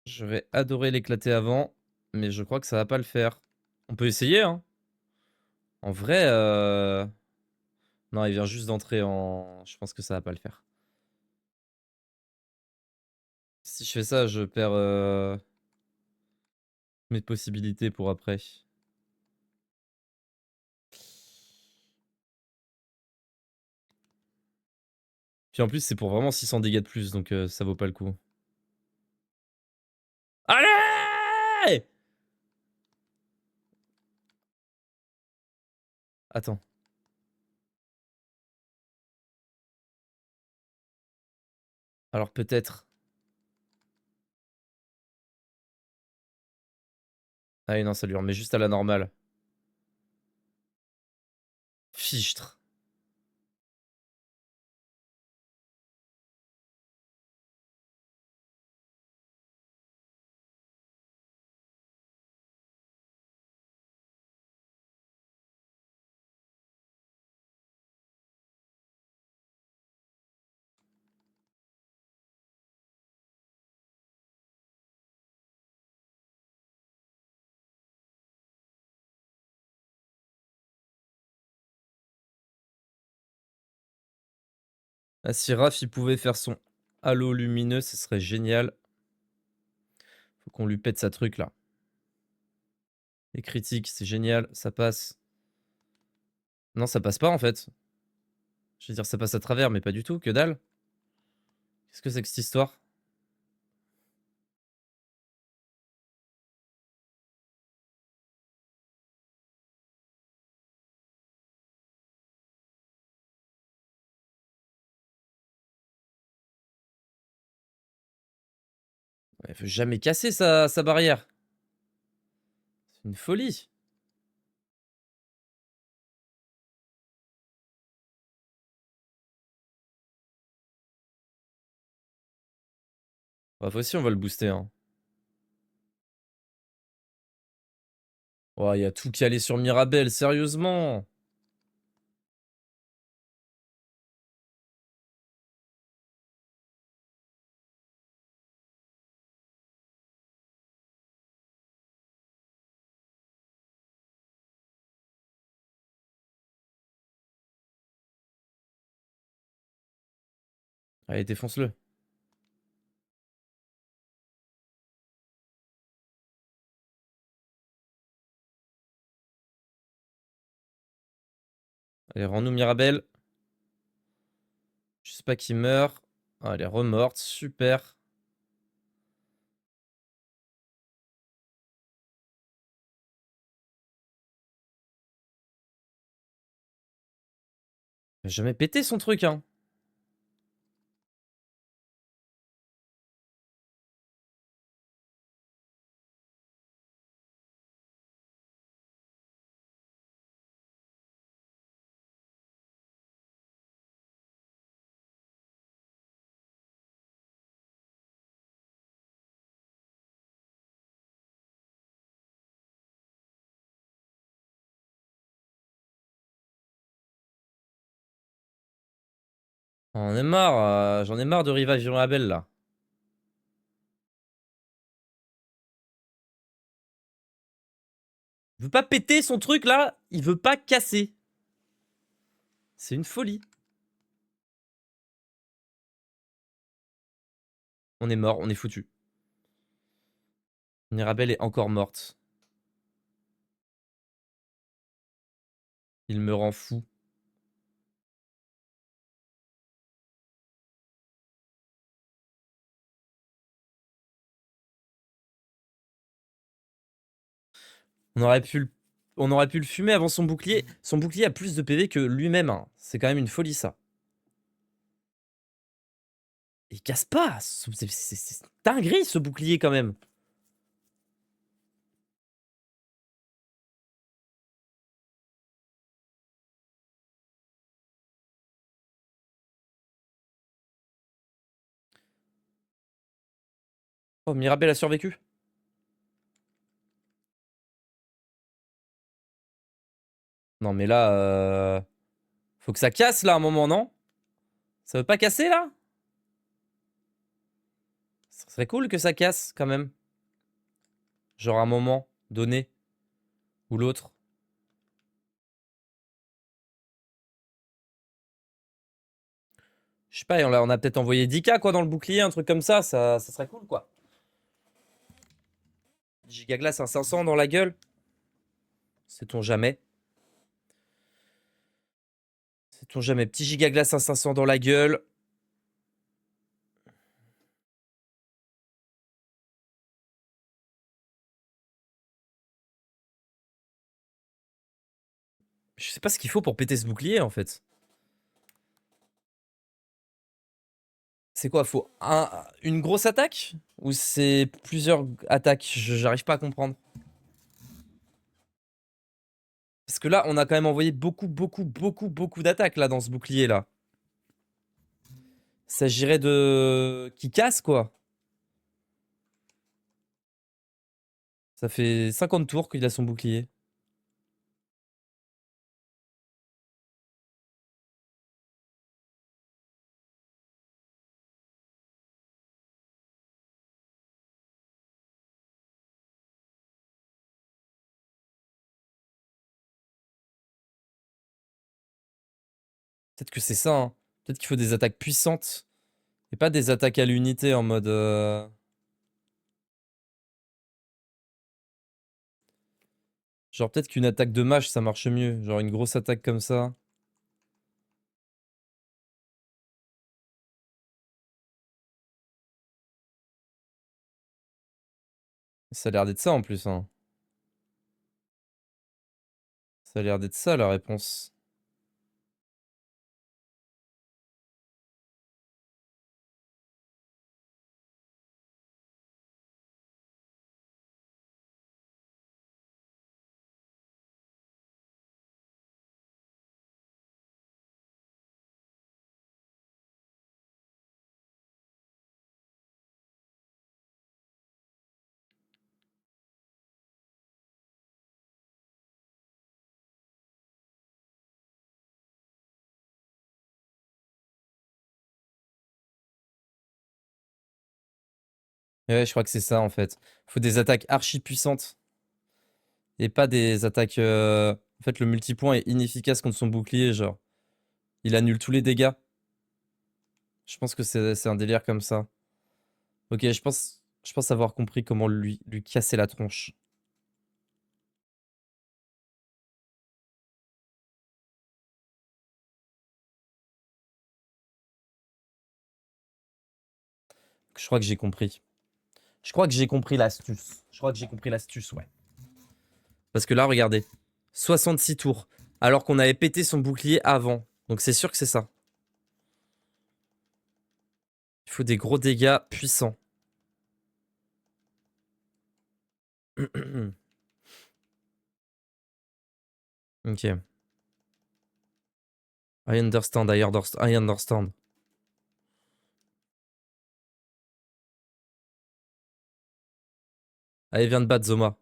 Speaker 1: J'aurais adoré l'éclater avant, mais je crois que ça va pas le faire. On peut essayer, hein. En vrai, non, il vient juste d'entrer en... Je pense que ça va pas le faire. Si je fais ça, je perds mes possibilités pour après. Puis en plus, c'est pour vraiment 600 dégâts de plus, donc ça vaut pas le coup. Allez! Attends. Alors peut-être... Ah oui, non, ça lui remet juste à la normale. Fichtre. Ah, si Raph, il pouvait faire son halo lumineux, ce serait génial. Faut qu'on lui pète sa truc, là. Les critiques, c'est génial, ça passe. Non, ça passe pas, en fait. Je veux dire, ça passe à travers, mais pas du tout, que dalle. Qu'est-ce que c'est que cette histoire? Elle veut jamais casser sa barrière. C'est une folie. Bref, aussi, on va le booster, hein. Oh, il y a tout qui allait sur Mirabelle, sérieusement. Allez, défonce-le. Allez, rends-nous Mirabelle. Je sais pas qui meurt. Ah, elle est remorte, super. Il a jamais pété son truc, hein. J'en ai marre de Revive Mirabelle, là. Il veut pas péter son truc, là. Il veut pas casser. C'est une folie. On est mort, on est foutu. Mirabelle est encore morte. Il me rend fou. On aurait pu le fumer avant son bouclier. Son bouclier a plus de PV que lui-même. Hein. C'est quand même une folie, ça. Il casse pas. C'est dinguerie, ce bouclier, quand même. Oh, Mirabelle a survécu. Non, mais là... Faut que ça casse, là, à un moment, non? Ça veut pas casser, là? Ce serait cool que ça casse, quand même. Genre, à un moment donné. Ou l'autre. Je sais pas, on a peut-être envoyé 10K, quoi, dans le bouclier, un truc comme ça serait cool, quoi. Gigaglace, un 500 dans la gueule. Sait-on jamais. Sait-on jamais. Petit Gigaglace, un 500 dans la gueule. Je sais pas ce qu'il faut pour péter ce bouclier, en fait. C'est quoi? Faut une grosse attaque? Ou c'est plusieurs attaques? J'arrive pas à comprendre. Parce que là, on a quand même envoyé beaucoup d'attaques, là, dans ce bouclier, là. Il s'agirait de... qui casse, quoi. Ça fait 50 tours qu'il a son bouclier. Peut-être que c'est ça, hein. Peut-être qu'il faut des attaques puissantes. Et pas des attaques à l'unité en mode... Genre peut-être qu'une attaque de mage, ça marche mieux. Genre une grosse attaque comme ça. Ça a l'air d'être ça en plus, hein. Ça a l'air d'être ça la réponse. Ouais, je crois que c'est ça en fait. Faut des attaques archi puissantes. Et pas des attaques... En fait, le multipoint est inefficace contre son bouclier, genre. Il annule tous les dégâts. Je pense que c'est un délire comme ça. Ok, je pense avoir compris comment lui casser la tronche. Je crois que j'ai compris. Je crois que j'ai compris l'astuce. Je crois que j'ai compris l'astuce, ouais. Parce que là, regardez. 66 tours. Alors qu'on avait pété son bouclier avant. Donc c'est sûr que c'est ça. Il faut des gros dégâts puissants. Ok. I understand, I understand. Allez, viens de battre Zoma.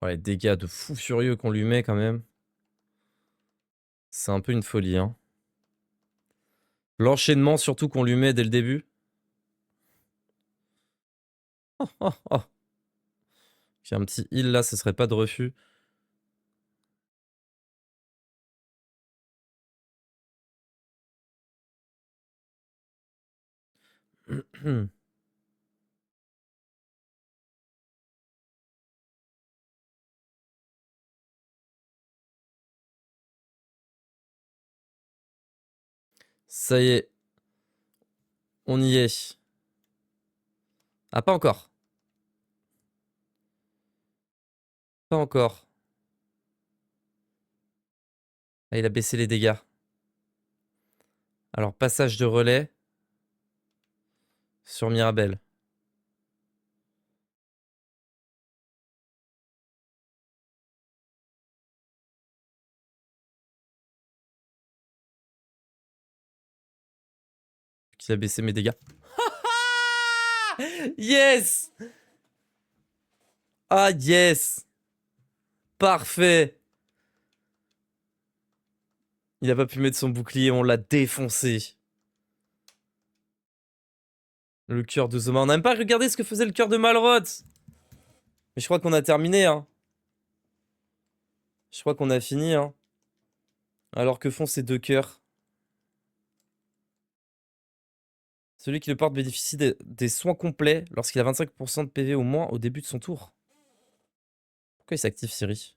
Speaker 1: Ouais, dégâts de fou furieux qu'on lui met quand même. C'est un peu une folie, hein. L'enchaînement surtout qu'on lui met dès le début. Oh, oh, oh. J'ai un petit heal là, ce serait pas de refus. Ça y est. On y est. Ah, pas encore. Pas encore. Ah, il a baissé les dégâts. Alors, passage de relais sur Mirabelle. Qui a baissé mes dégâts. Yes! Ah, yes! Parfait! Il a pas pu mettre son bouclier, on l'a défoncé. Le cœur de Zoma. On n'a même pas regardé ce que faisait le cœur de Malroth. Mais je crois qu'on a terminé, hein. Je crois qu'on a fini, hein. Alors que font ces deux cœurs? Celui qui le porte bénéficie des soins complets lorsqu'il a 25% de PV au moins au début de son tour. Pourquoi il s'active, Siri?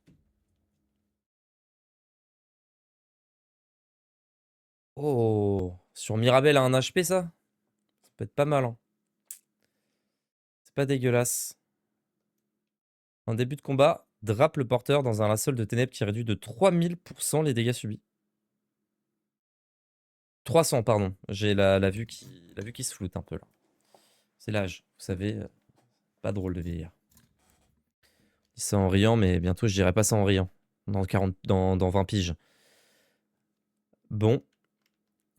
Speaker 1: Oh, sur Mirabelle à un HP, ça? Ça peut être pas mal, hein. C'est pas dégueulasse. En début de combat, drape le porteur dans un linceul de ténèbres qui réduit de 3000% les dégâts subis. 300, pardon. J'ai la vue qui se floute un peu, là. C'est l'âge, vous savez, pas drôle de vieillir. Je dis ça en riant, mais bientôt je dirai pas ça en riant. Dans 20 piges. Bon.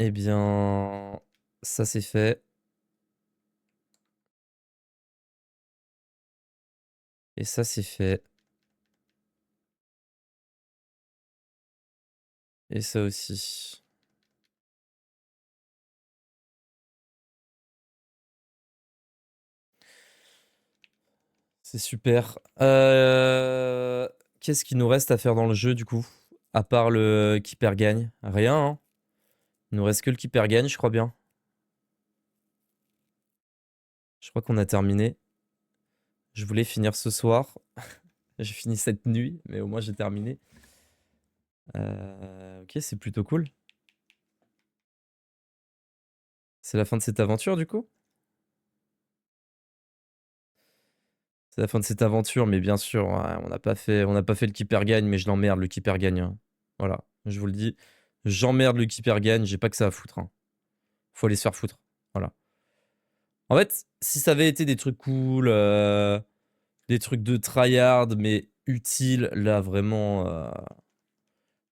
Speaker 1: Eh bien, ça c'est fait. Et ça c'est fait. Et ça aussi. C'est super. Qu'est-ce qu'il nous reste à faire dans le jeu du coup? À part le qui perd gagne. Rien, hein. Il nous reste que le qui perd gagne, je crois bien. Je crois qu'on a terminé. Je voulais finir ce soir. J'ai fini cette nuit, mais au moins j'ai terminé. Ok, c'est plutôt cool. C'est la fin de cette aventure du coup? C'est la fin de cette aventure, mais bien sûr, ouais, on n'a pas fait le keeper gagne, mais je l'emmerde le keeper gagne, hein. Voilà, je vous le dis, j'emmerde le keeper gagne, j'ai pas que ça à foutre, hein. Faut aller se faire foutre. Voilà. En fait, si ça avait été des trucs cool, des trucs de tryhard, mais utiles, là vraiment,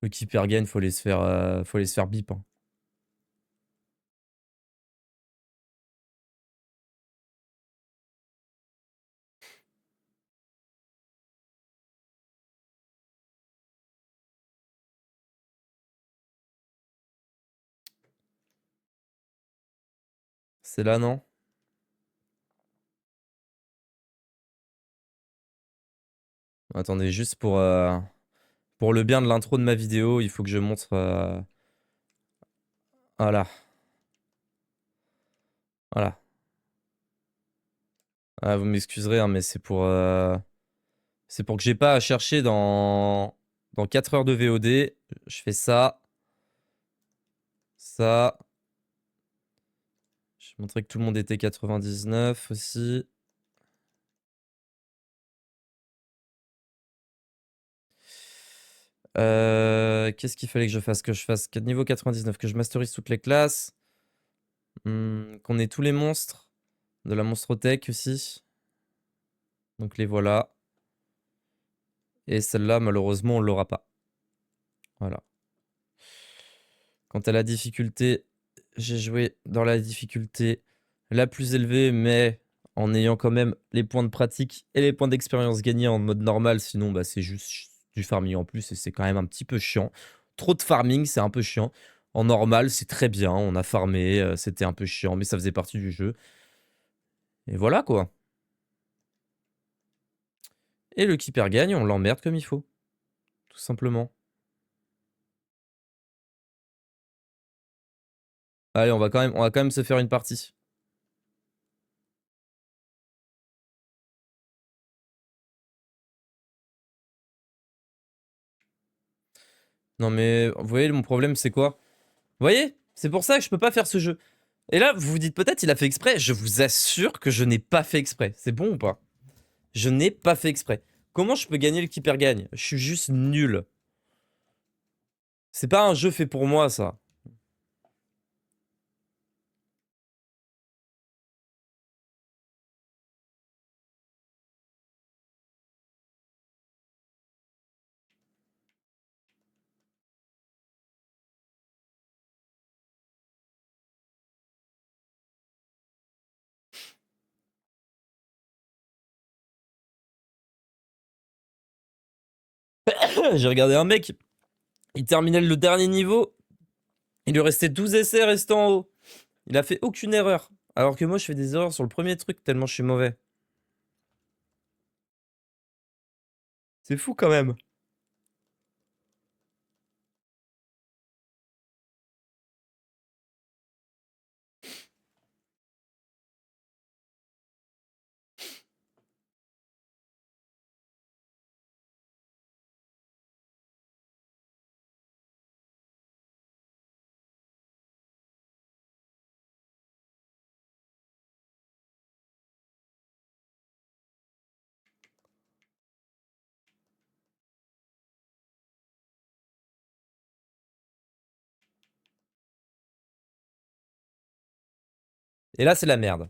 Speaker 1: le keeper gagne, faut aller se faire bip, hein. C'est là, non? Attendez, juste pour le bien de l'intro de ma vidéo, il faut que je montre. Voilà. Voilà. Ah, vous m'excuserez, hein, mais c'est pour que j'ai pas à chercher dans 4 heures de VOD. Je fais ça. Ça. Je montrais que tout le monde était 99 aussi. Qu'est-ce qu'il fallait que je fasse? Que je fasse niveau 99, que je masterise toutes les classes. Qu'on ait tous les monstres. De la monstrothèque aussi. Donc les voilà. Et celle-là, malheureusement, on l'aura pas. Voilà. Quant à la difficulté, j'ai joué dans la difficulté la plus élevée, mais en ayant quand même les points de pratique et les points d'expérience gagnés en mode normal. Sinon, bah, c'est juste du farming en plus et c'est quand même un petit peu chiant. Trop de farming, c'est un peu chiant. En normal, c'est très bien. On a farmé, c'était un peu chiant, mais ça faisait partie du jeu. Et voilà quoi. Et le keeper gagne, on l'emmerde comme il faut. Tout simplement. Allez, on va quand même se faire une partie. Non mais, vous voyez, mon problème c'est quoi? Vous voyez? C'est pour ça que je peux pas faire ce jeu. Et là, vous vous dites peut-être il a fait exprès. Je vous assure que je n'ai pas fait exprès. C'est bon ou pas? Je n'ai pas fait exprès. Comment je peux gagner le keeper gagne? Je suis juste nul. C'est pas un jeu fait pour moi, ça. J'ai regardé un mec, il terminait le dernier niveau, il lui restait 12 essais restant en haut. Il a fait aucune erreur. Alors que moi, je fais des erreurs sur le premier truc tellement je suis mauvais. C'est fou quand même. Et là, c'est la merde.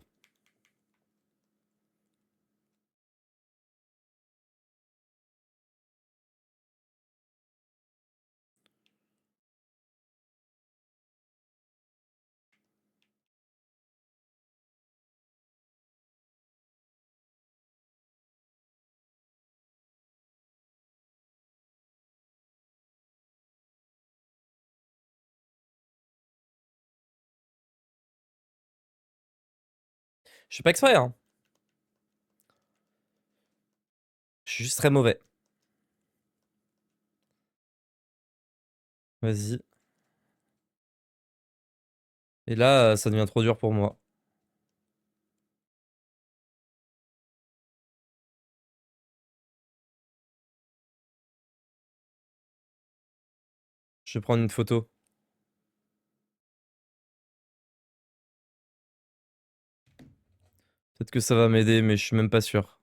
Speaker 1: Je suis pas exprès, hein. Je suis juste très mauvais. Vas-y. Et là, ça devient trop dur pour moi. Je vais prendre une photo. Peut-être que ça va m'aider, mais je suis même pas sûr.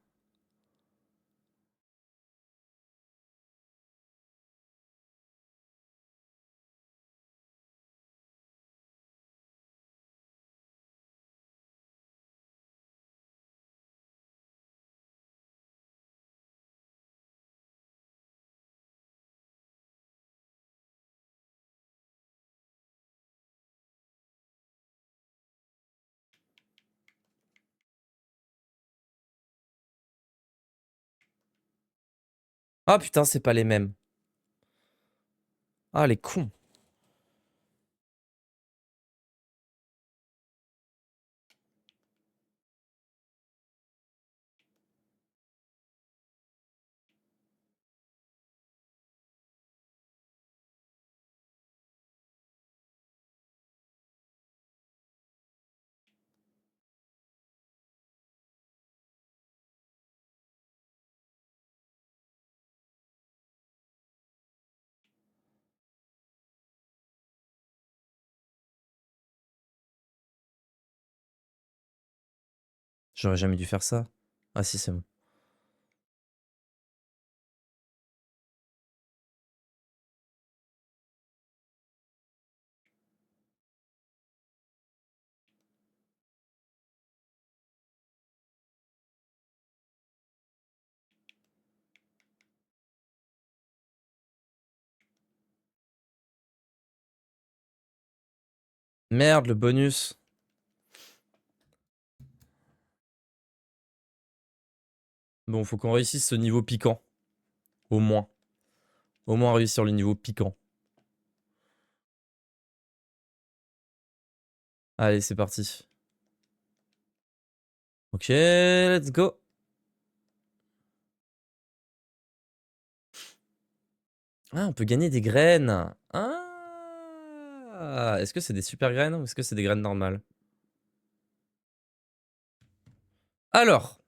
Speaker 1: Ah putain, c'est pas les mêmes. Ah, les cons. J'aurais jamais dû faire ça. Ah si, c'est bon. Merde, le bonus. Bon, faut qu'on réussisse ce niveau piquant. Au moins. Au moins réussir le niveau piquant. Allez, c'est parti. Ok, let's go. Ah, on peut gagner des graines. Ah, est-ce que c'est des super graines ou est-ce que c'est des graines normales? Alors,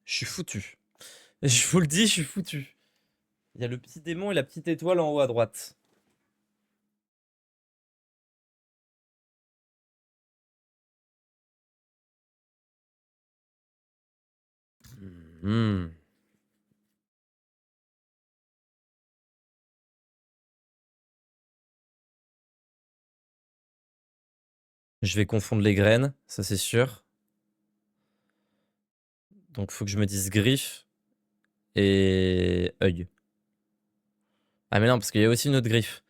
Speaker 1: je suis foutu. Je vous le dis, je suis foutu. Il y a le petit démon et la petite étoile en haut à droite. Hmm. Je vais confondre les graines, ça c'est sûr. Donc faut que je me dise griffe et œil. Ah mais non, parce qu'il y a aussi une autre griffe.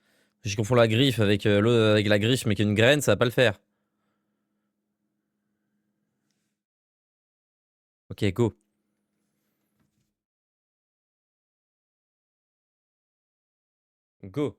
Speaker 1: Si je confonds la griffe avec, avec la griffe mais qui est une graine, ça va pas le faire. Ok, go. Go.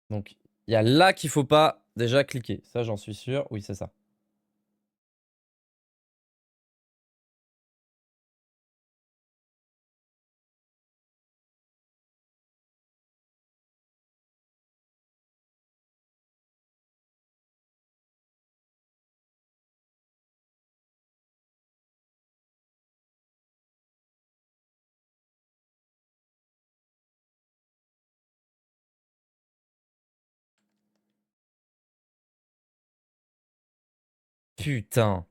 Speaker 1: Donc, il y a là qu'il faut pas déjà cliquer. Ça, j'en suis sûr. Oui, c'est ça. Putain.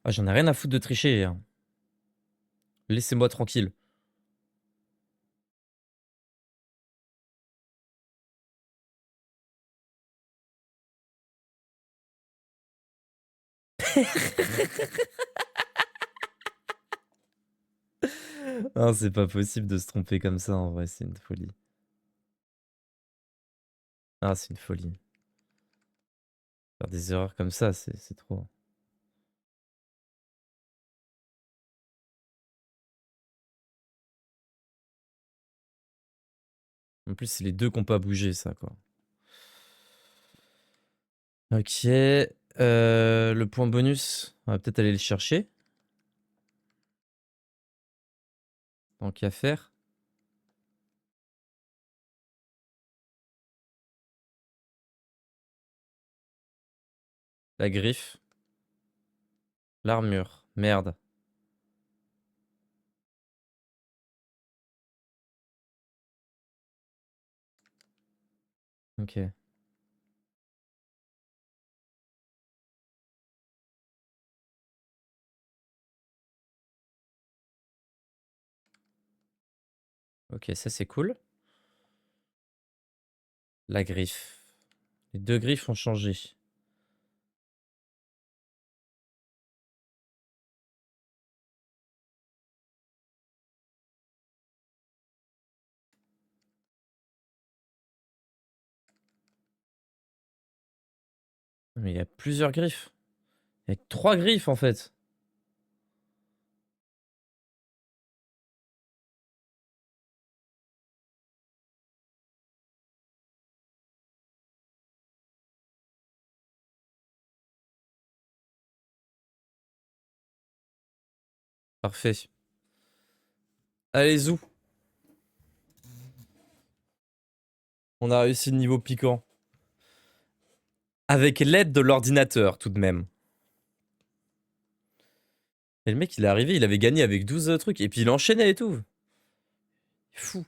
Speaker 1: Ah, j'en ai rien à foutre de tricher, hein. Laissez-moi tranquille. Non, c'est pas possible de se tromper comme ça, en vrai, c'est une folie. Ah, c'est une folie. Faire des erreurs comme ça, c'est trop. En plus, c'est les deux qui ont pas bougé, ça, quoi. Ok. Le point bonus, on va peut-être aller le chercher. Tant qu'à faire. La griffe. L'armure. Merde. Ok. Ok, ça c'est cool. La griffe. Les deux griffes ont changé. Mais il y a plusieurs griffes. Avec 3 griffes en fait. Parfait. Allez, zou. On a réussi le niveau piquant. Avec l'aide de l'ordinateur, tout de même. Et le mec, il est arrivé, il avait gagné avec 12 trucs. Et puis il enchaînait et tout. Fou.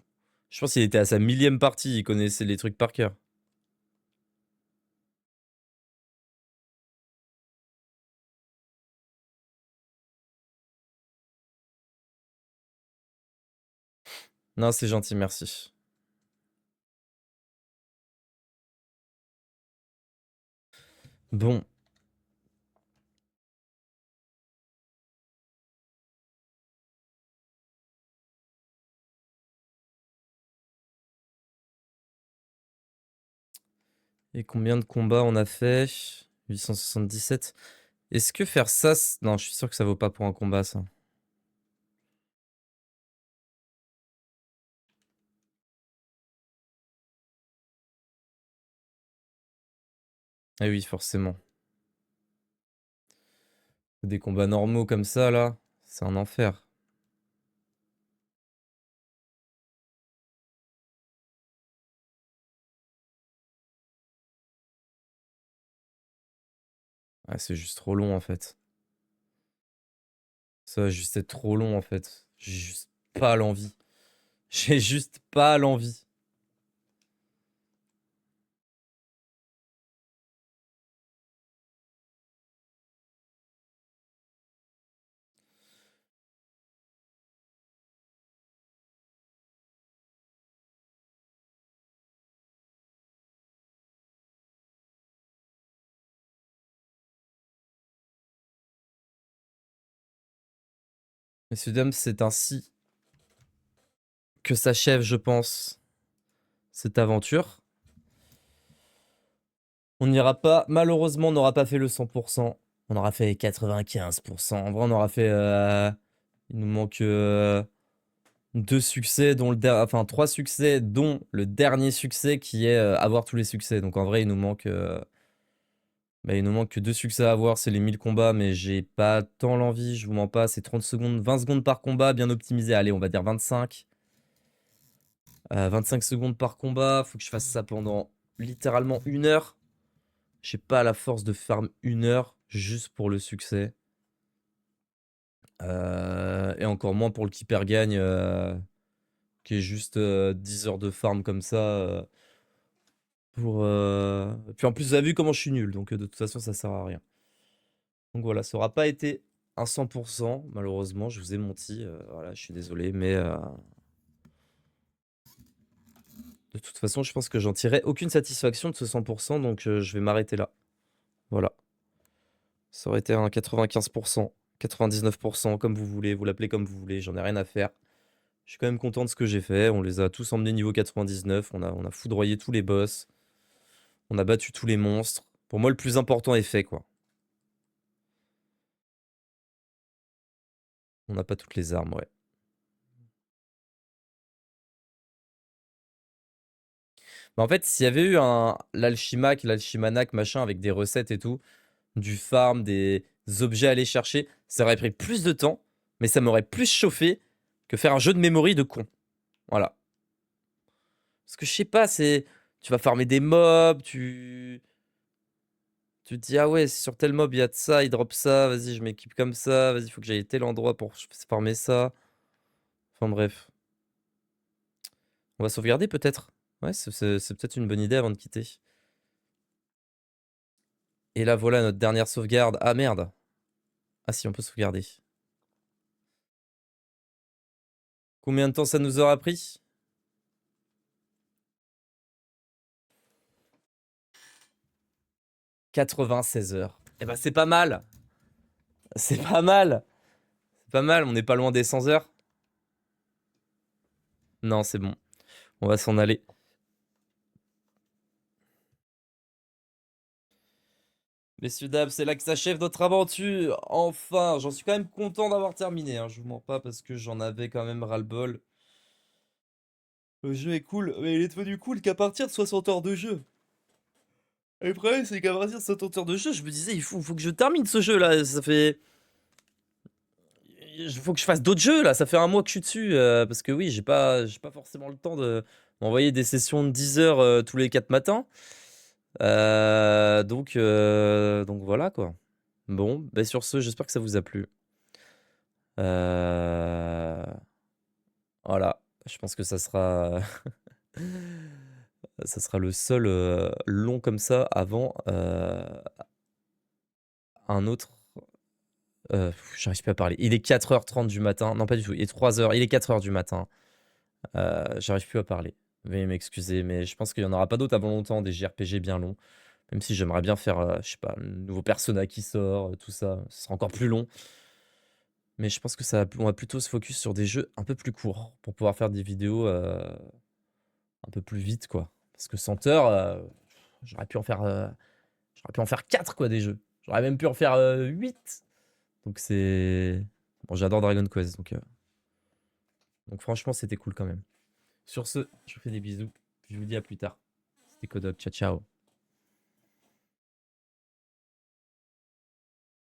Speaker 1: Je pense qu'il était à sa 1000e partie, il connaissait les trucs par cœur. Non, c'est gentil, merci. Bon. Et combien de combats on a fait? 877. Est-ce que faire ça... Non, je suis sûr que ça vaut pas pour un combat, ça. Ah oui, forcément. Des combats normaux comme ça, là, c'est un enfer. Ah, c'est juste trop long, en fait. Ça va juste être trop long, en fait. J'ai juste pas l'envie. J'ai juste pas l'envie. Messieurs, dames, c'est ainsi que s'achève, je pense, cette aventure. On n'ira pas, malheureusement, on n'aura pas fait le 100%. On aura fait 95%. En vrai, on aura fait... il nous manque 2 succès, dont enfin 3 succès, dont le dernier succès qui est avoir tous les succès. Donc en vrai, il nous manque... bah, il nous manque que 2 succès à avoir, c'est les 1000 combats, mais j'ai pas tant l'envie, je vous mens pas. C'est 30 secondes, 20 secondes par combat, bien optimisé. Allez, on va dire 25. 25 secondes par combat, faut que je fasse ça pendant littéralement 1 heure. J'ai pas la force de farm 1 heure juste pour le succès. Et encore moins pour le keeper gagne, qui est juste 10 heures de farm comme ça. Puis en plus, vous avez vu comment je suis nul, donc de toute façon, ça sert à rien. Donc voilà, ça aura pas été un 100%, malheureusement, je vous ai menti. Voilà, je suis désolé, mais de toute façon, je pense que j'en tirerai aucune satisfaction de ce 100%, donc je vais m'arrêter là. Voilà. Ça aurait été un 95%, 99%, comme vous voulez, vous l'appelez comme vous voulez, j'en ai rien à faire. Je suis quand même content de ce que j'ai fait. On les a tous emmenés niveau 99. On a foudroyé tous les boss. On a battu tous les monstres. Pour moi, le plus important est fait, quoi. On n'a pas toutes les armes, ouais. Mais en fait, s'il y avait eu l'alchimac, l'alchimanac, machin, avec des recettes et tout, du farm, des objets à aller chercher, ça aurait pris plus de temps, mais ça m'aurait plus chauffé que faire un jeu de memory de con. Voilà. Parce que je sais pas, c'est... Tu vas farmer des mobs, tu te dis, ah ouais, sur tel mob, il y a de ça, il drop ça, vas-y, je m'équipe comme ça, vas-y, il faut que j'aille tel endroit pour farmer ça. Enfin bref. On va sauvegarder peut-être. Ouais, c'est peut-être une bonne idée avant de quitter. Et là, voilà notre dernière sauvegarde. Ah merde. Ah si, on peut sauvegarder. Combien de temps ça nous aura pris? 96 heures. Eh ben c'est pas mal. C'est pas mal. C'est pas mal, on n'est pas loin des 100 heures. Non, c'est bon. On va s'en aller. Messieurs, dames, c'est là que s'achève notre aventure. Enfin, j'en suis quand même content d'avoir terminé, hein. Je vous mens pas parce que j'en avais quand même ras-le-bol. Le jeu est cool, mais il est devenu cool qu'à partir de 60 heures de jeu. Et le problème, c'est qu'à partir de 60 heures de jeu, je me disais, il faut que je termine ce jeu là. Ça fait. Il faut que je fasse d'autres jeux là. Ça fait un mois que je suis dessus. Parce que oui, j'ai pas forcément le temps de m'envoyer des sessions de 10 heures tous les 4 matins. Donc voilà quoi. Bon, bah sur ce, j'espère que ça vous a plu. Euh, Voilà, je pense que ça sera, ça sera le seul long comme ça avant un autre. J'arrive plus à parler. Il est 4h30 du matin. Non, pas du tout. Il est 3h. Il est 4h du matin. J'arrive plus à parler. Veuillez m'excuser, mais je pense qu'il n'y en aura pas d'autres avant longtemps, des JRPG bien longs. Même si j'aimerais bien faire, je sais pas, le nouveau Persona qui sort, tout ça. Ce sera encore plus long. Mais je pense que on va plutôt se focus sur des jeux un peu plus courts pour pouvoir faire des vidéos un peu plus vite, quoi. Parce que 100 heures, j'aurais pu en faire, j'aurais pu en faire 4, quoi, des jeux. J'aurais même pu en faire 8. Donc c'est... Bon, j'adore Dragon Quest, donc franchement, c'était cool quand même. Sur ce, je vous fais des bisous. Je vous dis à plus tard. C'était Kodok, ciao ciao.